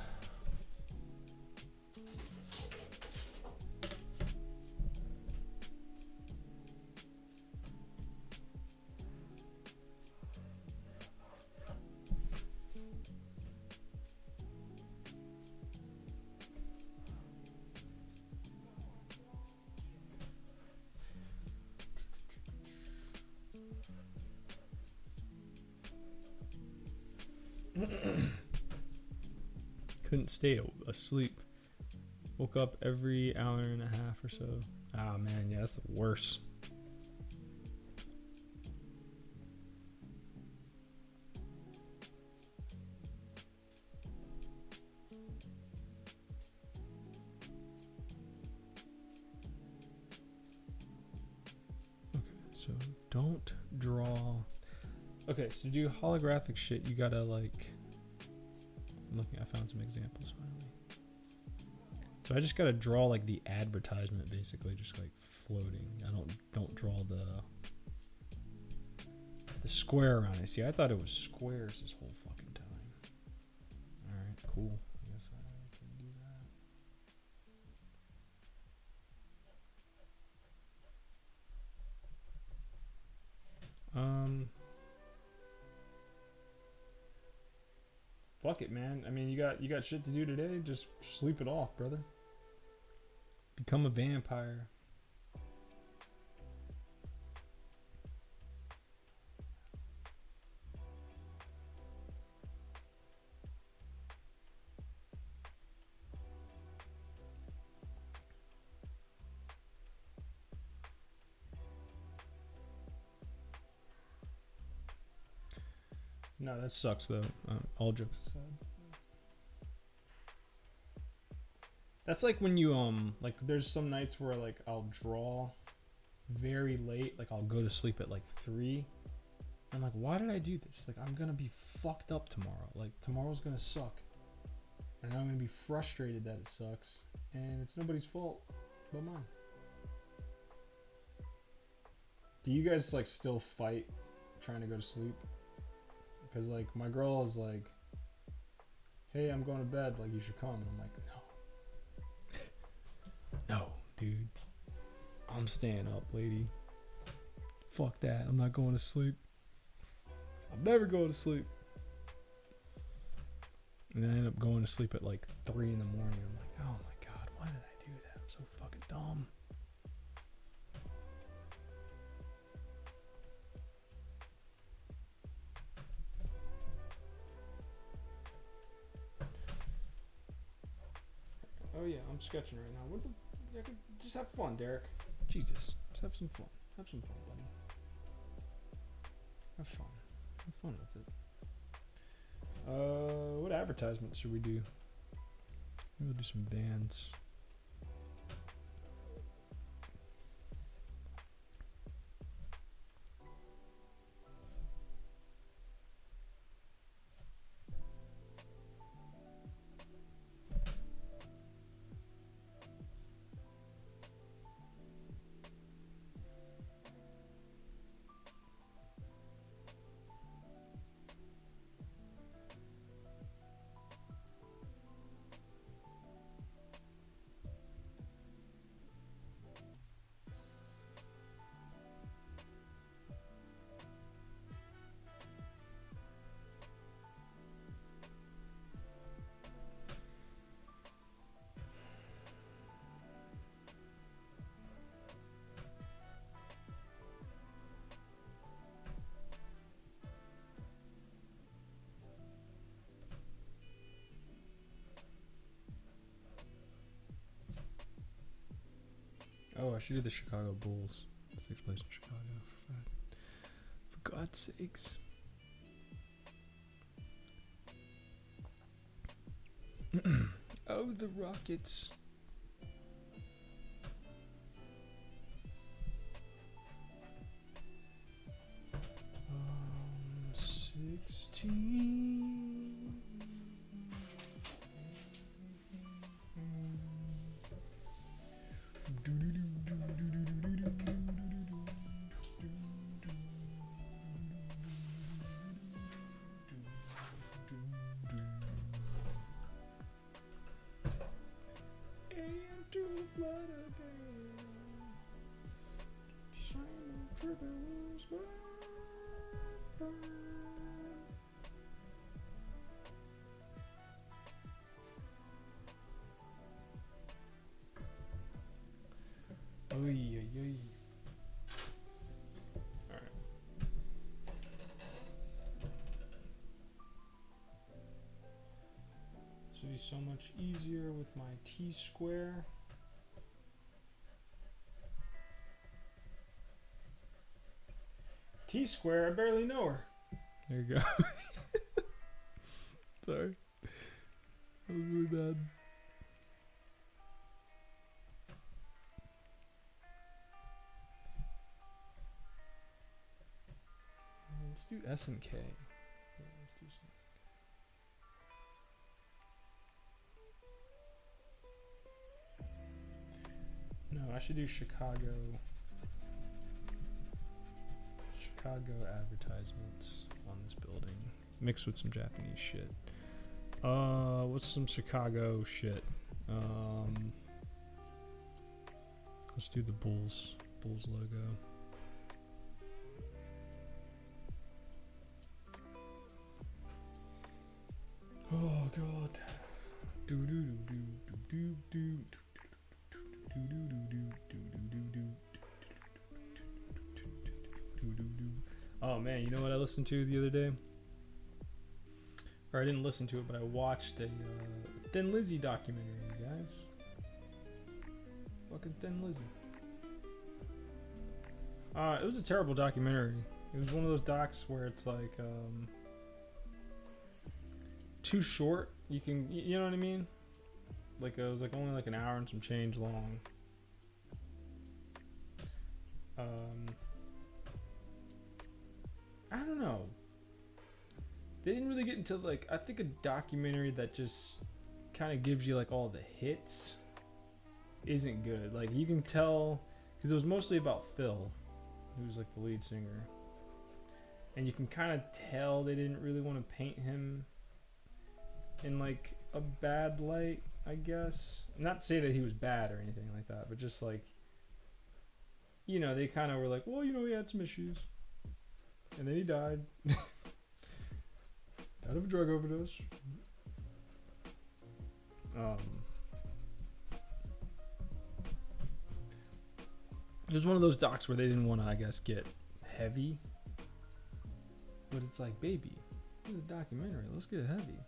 Couldn't stay asleep. Woke up every hour and a half or so. Ah, man, yeah, that's the worst. Okay, so don't draw. Okay, so to do holographic shit, you gotta like. I'm looking. I found some examples finally. So I just gotta draw like the advertisement, basically, just like floating. I don't draw the square around it. See, I thought it was squares this whole fucking time. All right, cool. I guess I can do that. Fuck it, man. I mean, you got shit to do today. Just sleep it off, brother. Become a vampire. No, that sucks though. All jokes aside. That's like when you like there's some nights where like I'll draw very late, like I'll go to sleep at like 3. I'm like, why did I do this? Like I'm gonna be fucked up tomorrow. Like tomorrow's gonna suck. And I'm gonna be frustrated that it sucks. And it's nobody's fault but mine. Do you guys like still fight trying to go to sleep? Because like my girl is like, hey, I'm going to bed, like you should come. And I'm like, no, dude, I'm staying up, lady. Fuck that, I'm not going to sleep. I'm never going to sleep. And then I end up going to sleep at like 3 in the morning. I'm like, oh my god, why did I do that? I'm so fucking dumb. Oh yeah, I'm sketching right now. What the? Just have fun, Derek. Jesus, just have some fun. Have some fun, buddy. Have fun. Have fun with it. What advertisements should we do? Maybe we'll do some Vans. Oh, I should do the Chicago Bulls. It takes place in Chicago. For God's sakes. Oh, the Rockets. Um, 16. Oy, oy, oy. All right. so much easier with my T-square. T-square, I barely know her. There you go. Sorry. That was really bad. Let's do S and K. Yeah, let's do some S and K. No, I should do Chicago. Chicago advertisements on this building, mixed with some Japanese shit. What's some Chicago shit? Let's do the Bulls logo. Oh God. Do do do do do do do do. Oh man, you know what I listened to the other day? Or I didn't listen to it, but I watched a Thin Lizzy documentary, you guys. Fucking Thin Lizzy. It was a terrible documentary. It was one of those docs where it's like too short. You know what I mean? Like it was like only like an hour and some change long. I don't know. They didn't really get into like, I think a documentary that just kind of gives you like all the hits isn't good. Like you can tell, because it was mostly about Phil, who's like the lead singer, and you can kind of tell they didn't really want to paint him in like a bad light, I guess. Not to say that he was bad or anything like that, but just like, you know, they kind of were like, well, you know, he had some issues, and then he died. Out of a drug overdose. It was one of those docs where they didn't want to, I guess, get heavy. But it's like, baby, this is a documentary. Let's get heavy.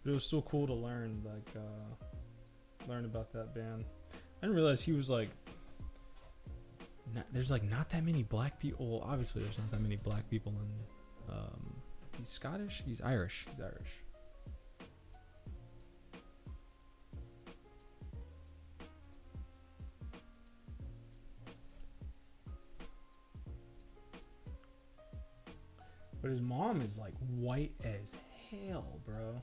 But it was still cool to learn, like, learn about that band. I didn't realize he was like, there's like not that many black people. Well, obviously there's not that many black people in. He's Scottish. He's Irish. He's Irish. But his mom is like white as hell, bro.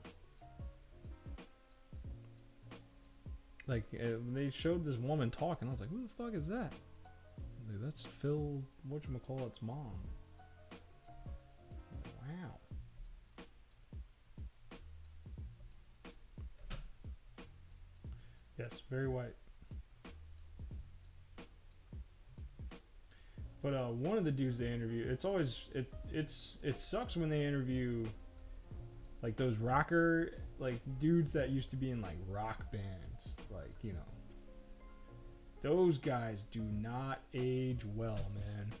Like they showed this woman talking, I was like, "Who the fuck is that?" Like, that's Phil whatchamacallit's mom. Like, wow. Yes, very white. But one of the dudes they interview, it's always it sucks when they interview like those rocker like dudes that used to be in like rock bands, like, you know. Those guys do not age well, man.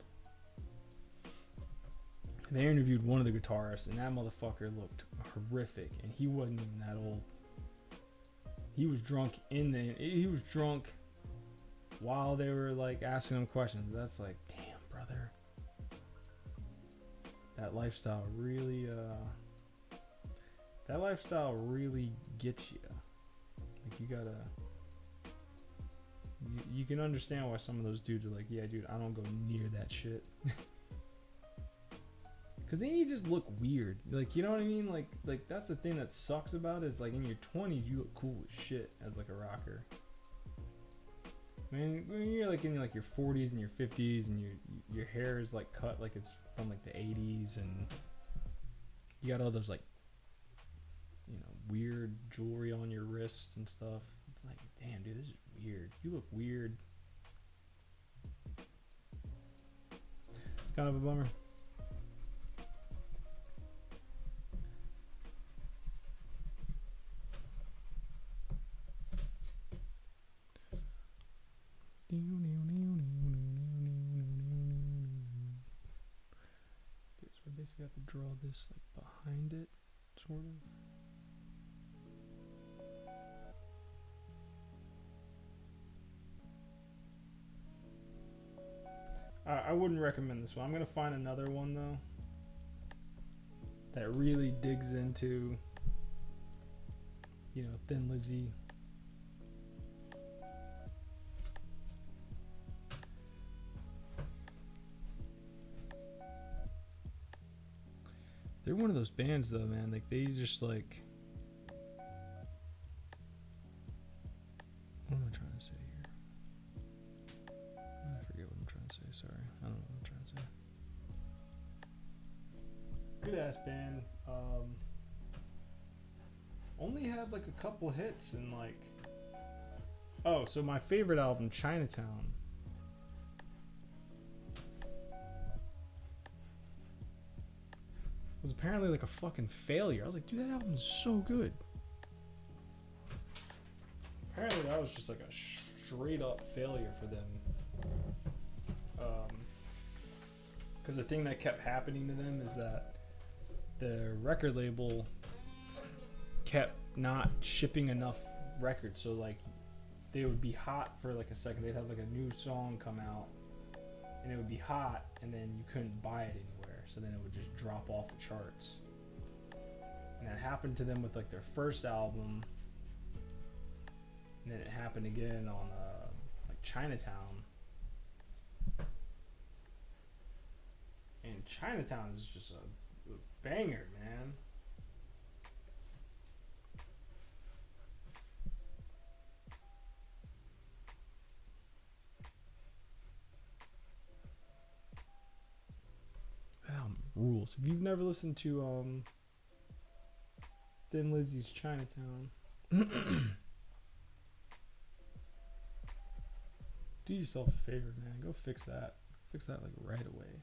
They interviewed one of the guitarists, and that motherfucker looked horrific, and he wasn't even that old. He was drunk he was drunk while they were like asking him questions. That's like, damn, brother. That lifestyle really gets you. Like you gotta. You can understand why some of those dudes are like, yeah, dude, I don't go near that shit. Cause then you just look weird. Like, you know what I mean? Like that's the thing that sucks about it, is like in your 20s you look cool as shit as like a rocker. I mean, when you're like in like your 40s and your 50s and your hair is like cut like it's from like the 80s, and you got all those like, you know, weird jewelry on your wrist and stuff. It's like, damn, dude, this is weird. You look weird. It's kind of a bummer. you have to draw this like behind it, sort of. I wouldn't recommend this one. I'm gonna find another one though that really digs into, you know, Thin Lizzy. They're one of those bands though, man. Like they just like, what am I trying to say here? I forget what I'm trying to say. Sorry, I don't know what I'm trying to say. Good ass band. Only had like a couple hits and like. Oh, so my favorite album, Chinatown. Was apparently like a fucking failure. I was like, dude, that album is so good. Apparently that was just like a straight up failure for them. Because the thing that kept happening to them is that the record label kept not shipping enough records. So like they would be hot for like a second. They'd have like a new song come out and it would be hot and then you couldn't buy it anywhere. So then it would just drop off the charts. And that happened to them with like their first album. And then it happened again on like Chinatown. And Chinatown is just a banger, man. That album rules. If you've never listened to Thin Lizzy's Chinatown, do yourself a favor, man. Go fix that. Fix that like right away.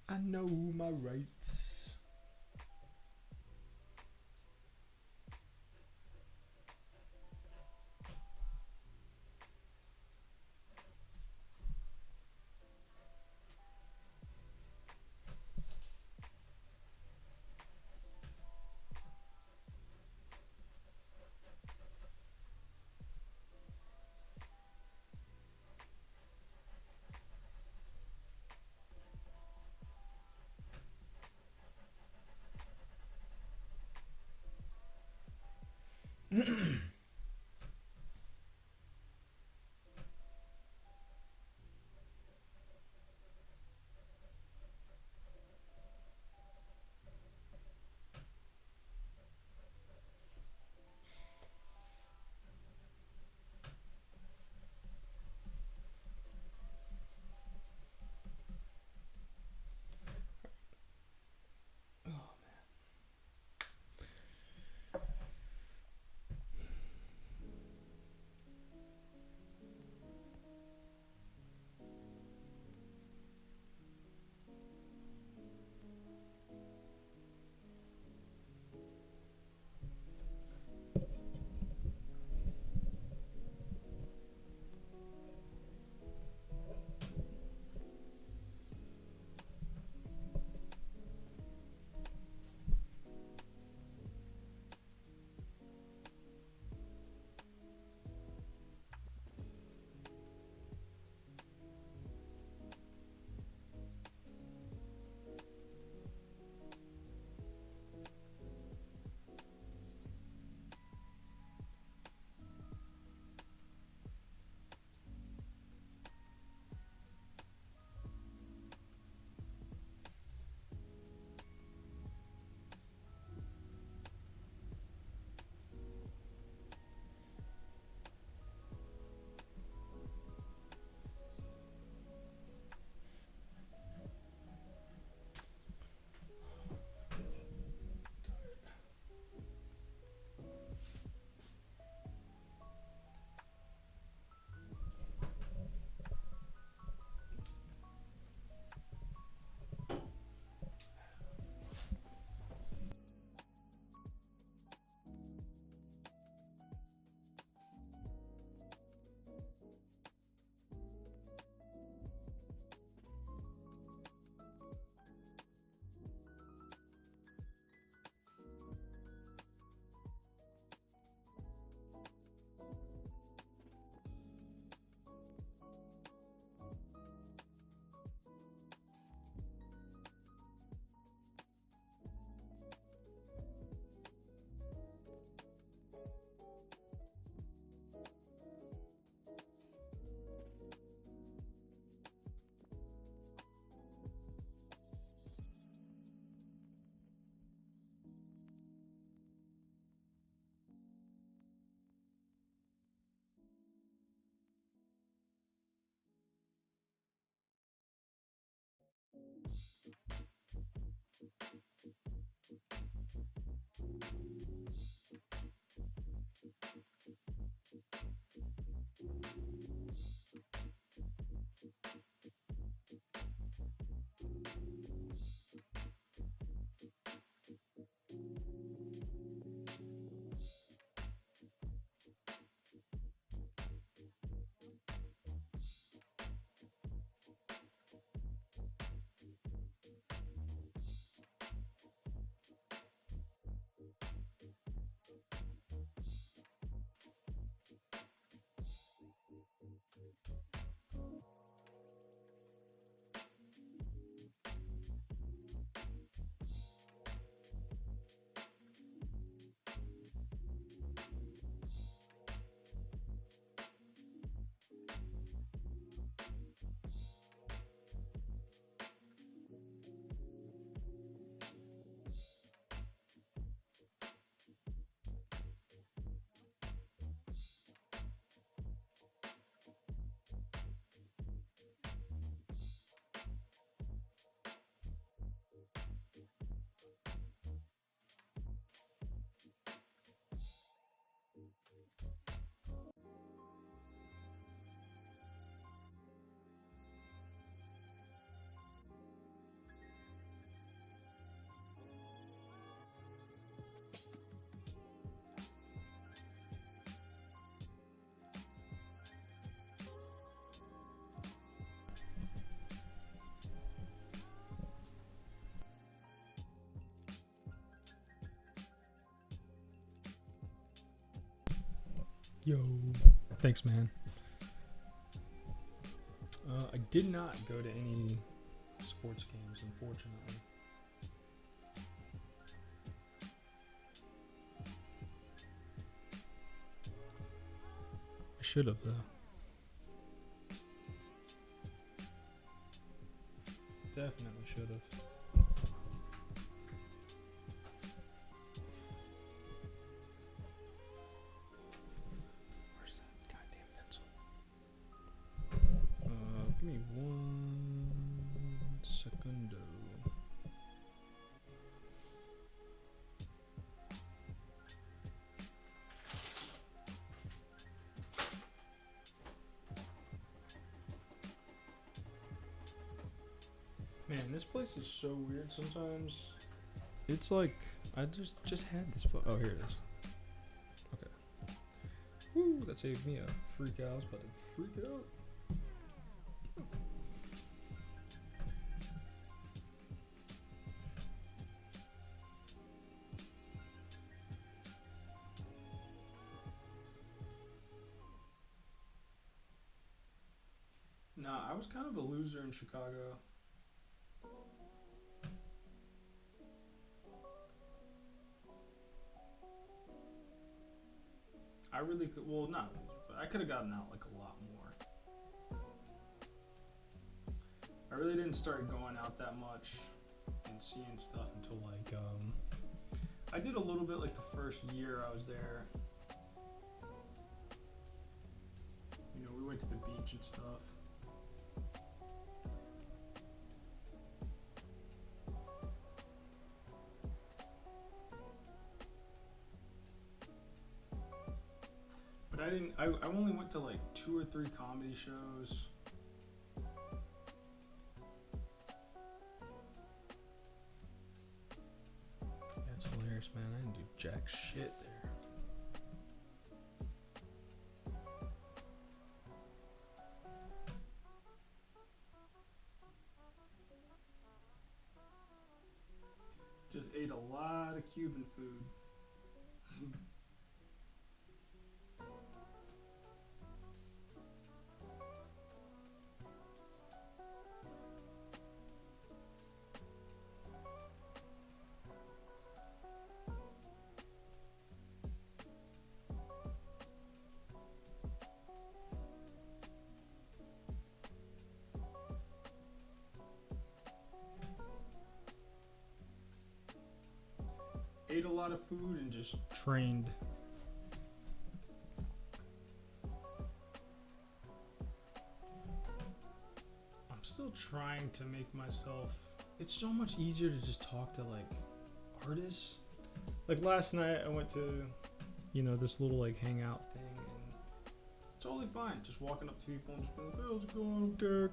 I know my rights. Yo, thanks, man. I did not go to any sports games, unfortunately. I should have, though. Definitely should have. Where's that goddamn pencil? Give me 1 secundo. Man, this place is so weird sometimes. It's like I just had this. Oh, here it is. Okay. Woo, that saved me a freak out. I was about to freak out. Nah, I was kind of a loser in Chicago. I really could, well, not loser, but I could have gotten out like a lot more. I really didn't start going out that much and seeing stuff until like, I did a little bit like the first year I was there. You know, we went to the beach and stuff. But I only went to like 2 or 3 comedy shows. That's hilarious, man. I didn't do jack shit there. Just ate a lot of Cuban food. Ate a lot of food and just trained. I'm still trying to make myself, it's so much easier to just talk to like artists. Like last night I went to, you know, this little like hangout thing and totally fine. Just walking up to people and just being like, hey, how's it going? I'm Derek.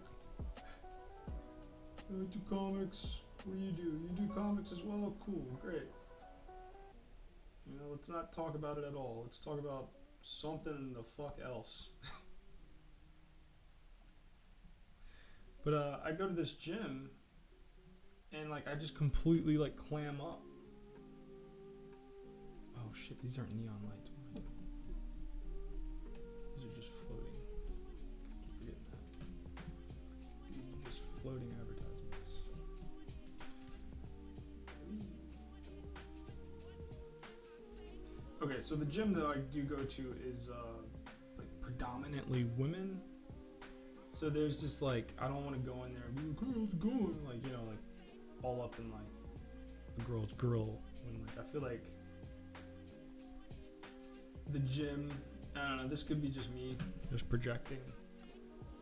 I do comics. What do? You do comics as well? Cool, great. You know, let's not talk about it at all. Let's talk about something the fuck else. But I go to this gym and like I just completely like clam up. Oh shit, these aren't neon lights. What am I doing? These are just floating. I keep forgetting that. These are just floating advertisements. Okay, so the gym that I do go to is like predominantly women. So there's just like, I don't want to go in there and be like, hey, how's it going? Like, you know, like all up in like a girl's grill. When like, I feel like the gym, I don't know, this could be just me just projecting,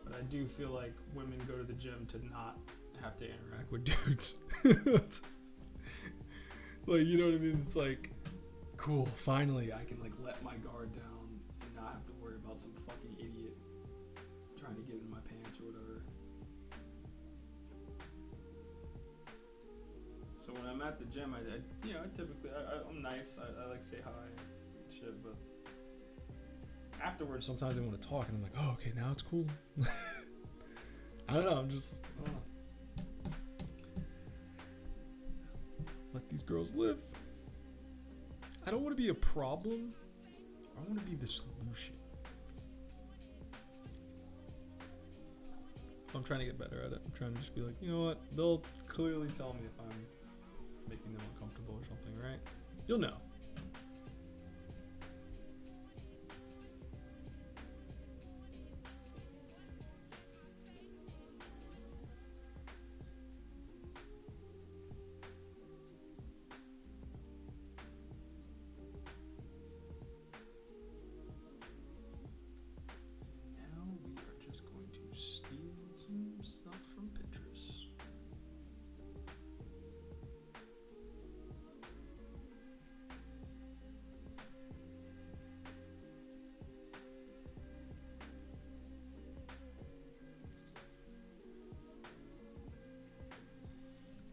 but I do feel like women go to the gym to not have to interact with dudes. Like, you know what I mean? It's like, cool, finally I can like let my guard down and not have to worry about some fucking idiot trying to get in my pants or whatever. So when I'm at the gym, I you know, typically I'm nice. I like say hi and shit, but afterwards sometimes I want to talk and I'm like, oh, okay, now it's cool. I don't know, I don't know. Let these girls live. I don't want to be a problem. I want to be the solution. I'm trying to get better at it. I'm trying to just be like, you know what? They'll clearly tell me if I'm making them uncomfortable or something, right? You'll know.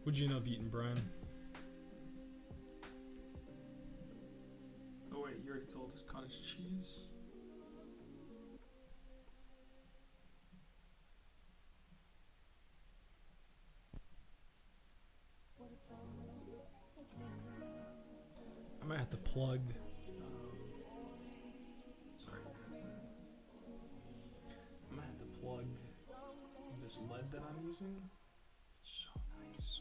Would you end up eating, Brian? Oh wait, you already told us cottage cheese. I might have to plug. Sorry, I might have to plug this lead that I'm using. It's so nice.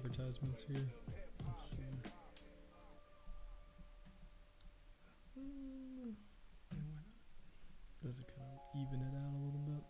advertisements here. Let's see. Yeah, why not? Does it kind of even it out a little bit?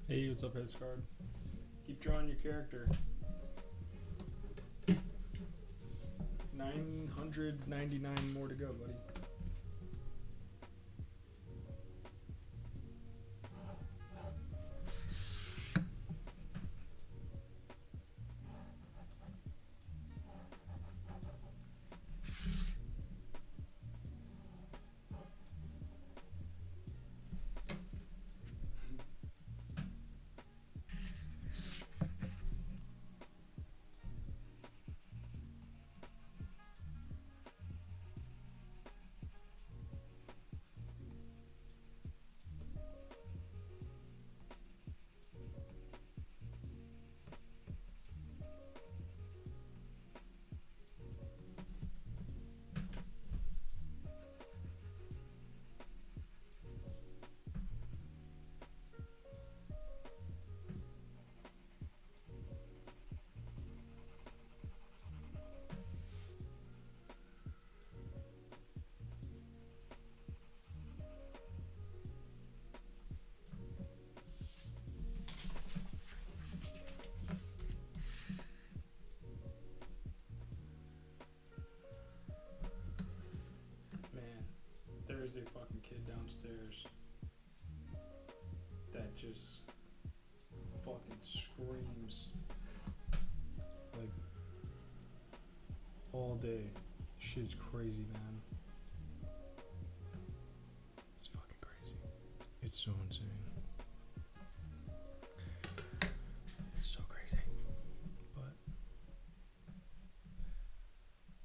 Hey, what's up, Headscard? Keep drawing your character. 999 more to go, buddy. There's a fucking kid downstairs that just fucking screams like all day. Shit's crazy, man. It's fucking crazy. It's so insane. It's so crazy. But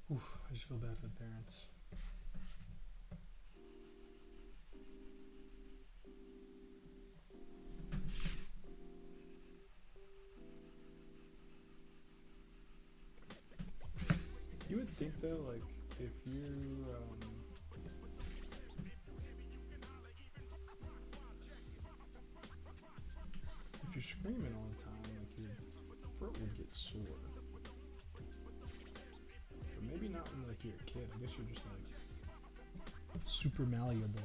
I just feel bad for the parents. You would think though, like, if you screaming all the time, like your throat would get sore. But maybe not when like you're a kid. I guess you're just like super malleable.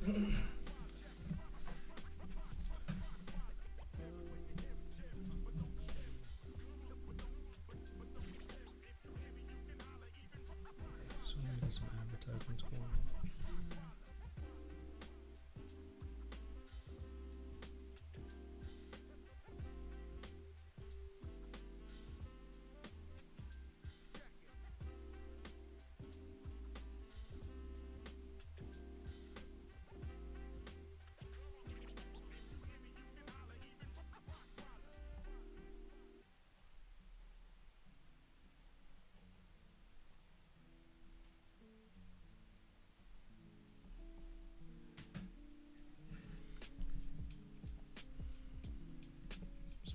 So maybe some advertisements going on.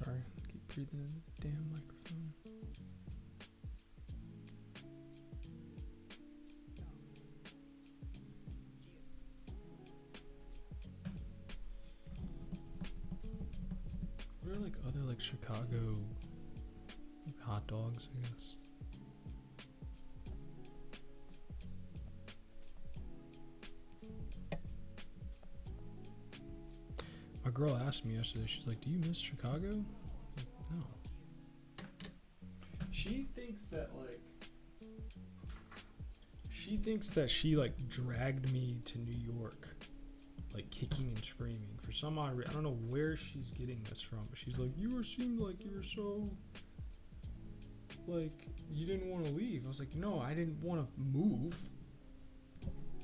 Sorry, keep breathing into the damn microphone. What are like other like Chicago hot dogs, I guess? My girl asked me yesterday, she's like, do you miss Chicago? I'm like, no. She thinks that she like dragged me to New York, like kicking and screaming for some odd reason. I don't know where she's getting this from, but she's like, seemed like you were so, like, you didn't want to leave. I was like, no, I didn't want to move.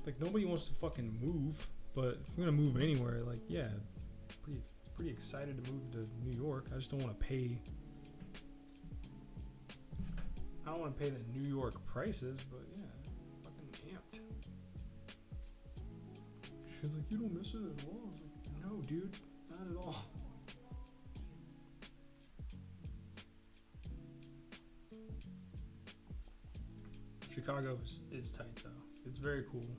Like, nobody wants to fucking move, but if we're gonna move anywhere, like, yeah, pretty excited to move to New York. I just don't want to pay. I don't want to pay the New York prices, but yeah, fucking amped. She was like, you don't miss it at all? I was like, no, dude, not at all. Chicago is tight though. It's very cool.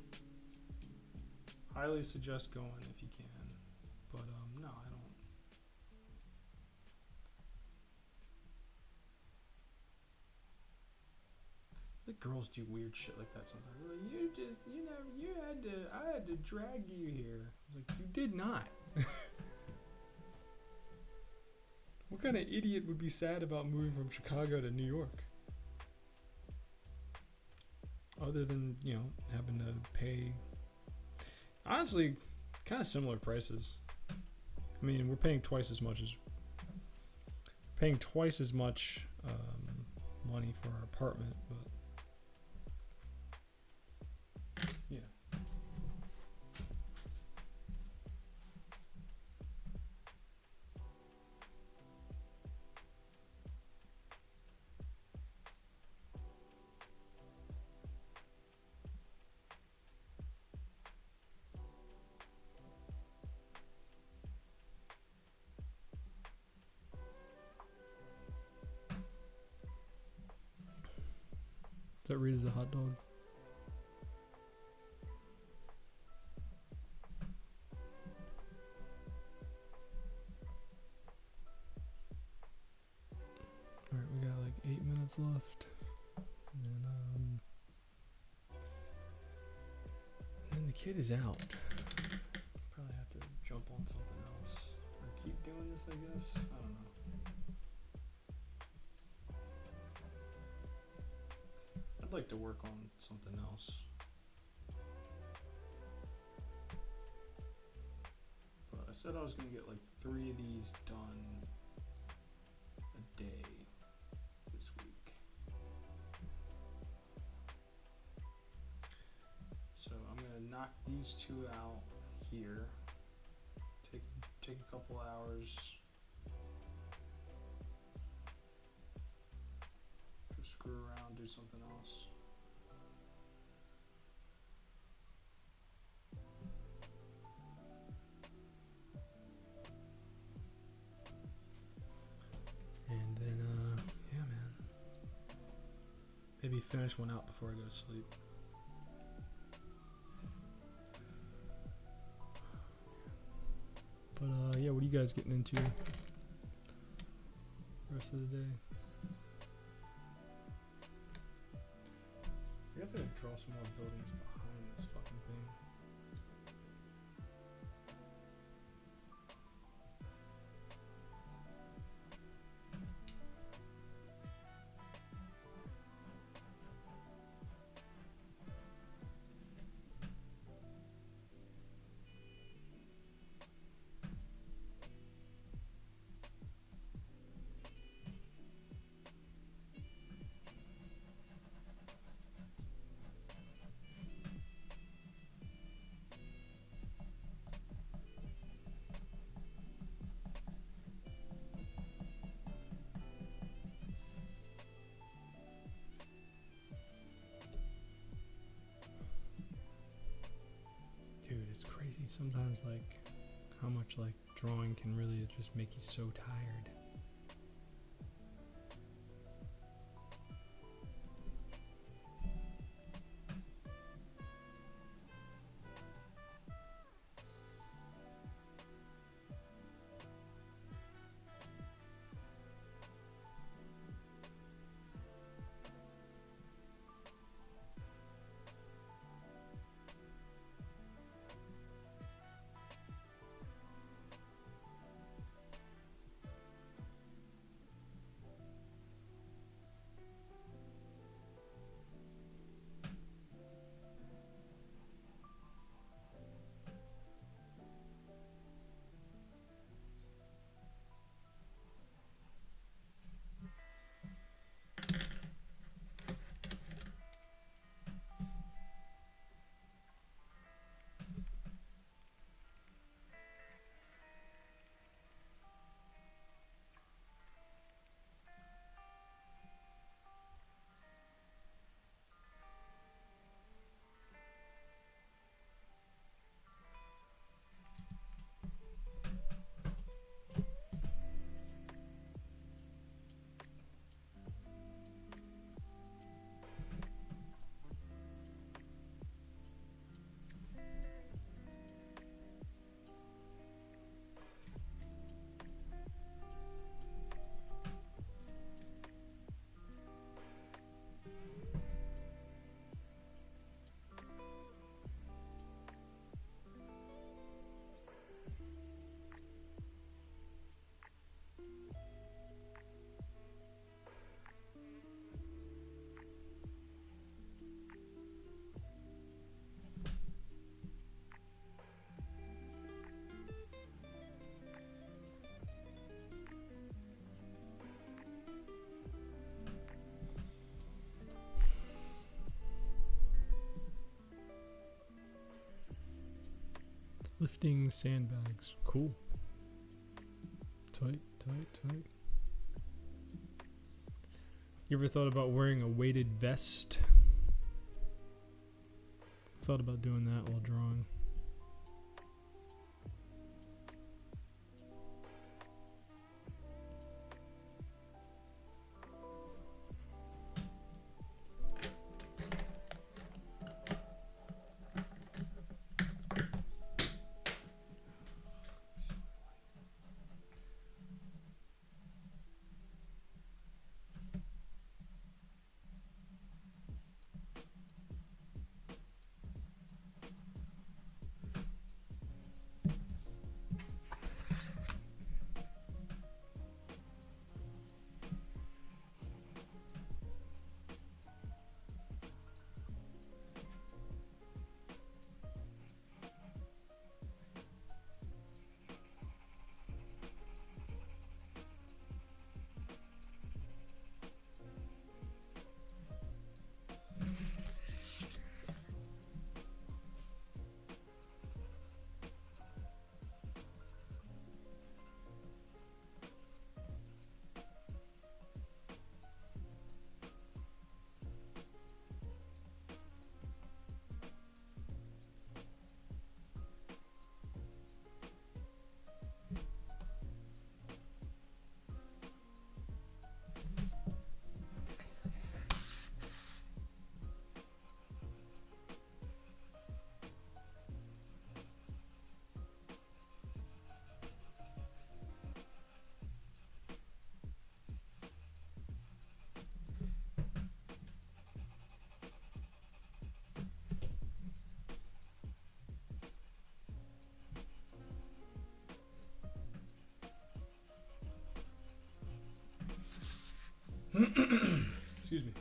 Highly suggest going if you can. But no, I don't. The girls do weird shit like that sometimes. They're like, I had to drag you here. I was like, you did not. What kind of idiot would be sad about moving from Chicago to New York? Other than, having to pay, honestly, kind of similar prices. I mean, we're paying twice as much money for our apartment, but yeah. That read as a hot dog. Alright, we got like 8 minutes left. And then the kid is out. Probably have to jump on something else. Or keep doing this, I guess. I don't know. I'd like to work on something else. I said I was gonna get like 3 of these done a day this week. So I'm gonna knock these 2 out here. Take a couple hours. Just screw around, do something else. And then, yeah, man. Maybe finish one out before I go to sleep. But, yeah, what are you guys getting into the rest of the day? I guess I could draw some more buildings behind this fucking thing. Dude, it's crazy sometimes, like, how much, like, drawing can really just make you so tired. Lifting sandbags. Cool. Tight. You ever thought about wearing a weighted vest? Thought about doing that while drawing. Excuse me.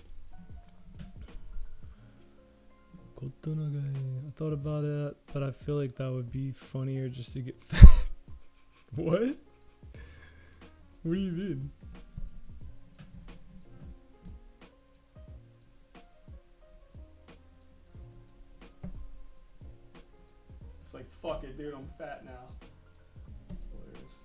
I thought about it, but I feel like that would be funnier just to get fat. What? What do you mean? It's like, fuck it, dude, I'm fat now. It's hilarious.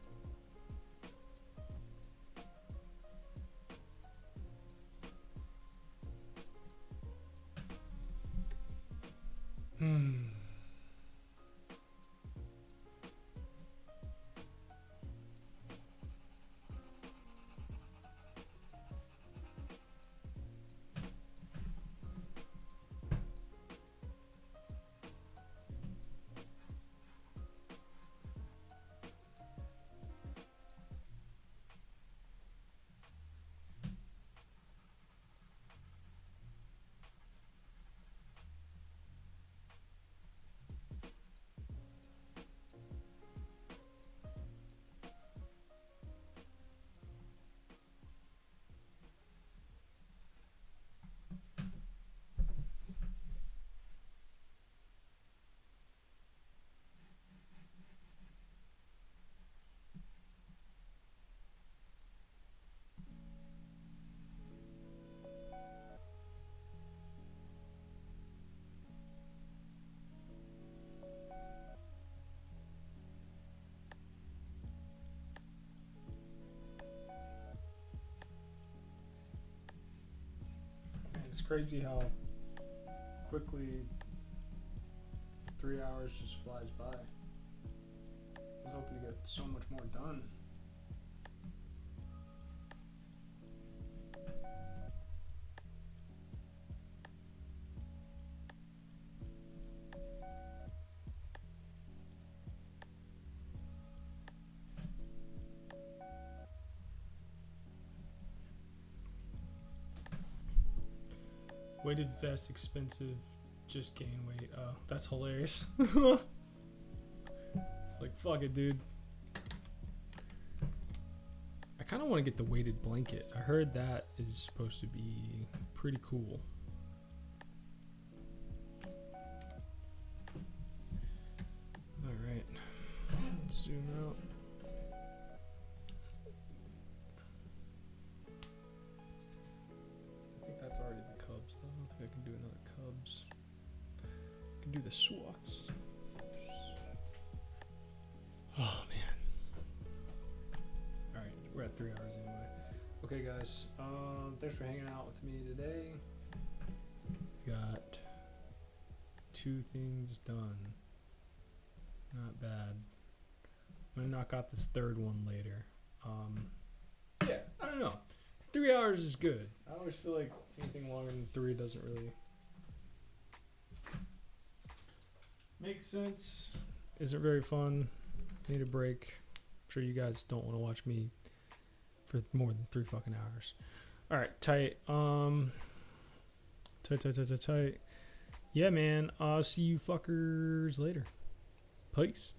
It's crazy how quickly 3 hours just flies by. I was hoping to get so much more done. Weighted vest expensive, just gain weight. Oh, that's hilarious. Like, fuck it, dude. I kind of want to get the weighted blanket. I heard that is supposed to be pretty cool. Alright. Zoom out. I think that's already the Cubs, though. I don't think I can do another Cubs. I can do the SWATs. Oh, man. Alright, we're at 3 hours anyway. Okay, guys. Thanks for hanging out with me today. Got 2 things done. Not bad. I'm gonna knock out this third one later. Yeah, I don't know. 3 hours is good. I always feel like anything longer than 3 doesn't really make sense. Isn't very fun. Need a break. I'm sure you guys don't want to watch me for more than 3 fucking hours. All right, tight. Tight. Yeah, man. I'll see you fuckers later. Peace.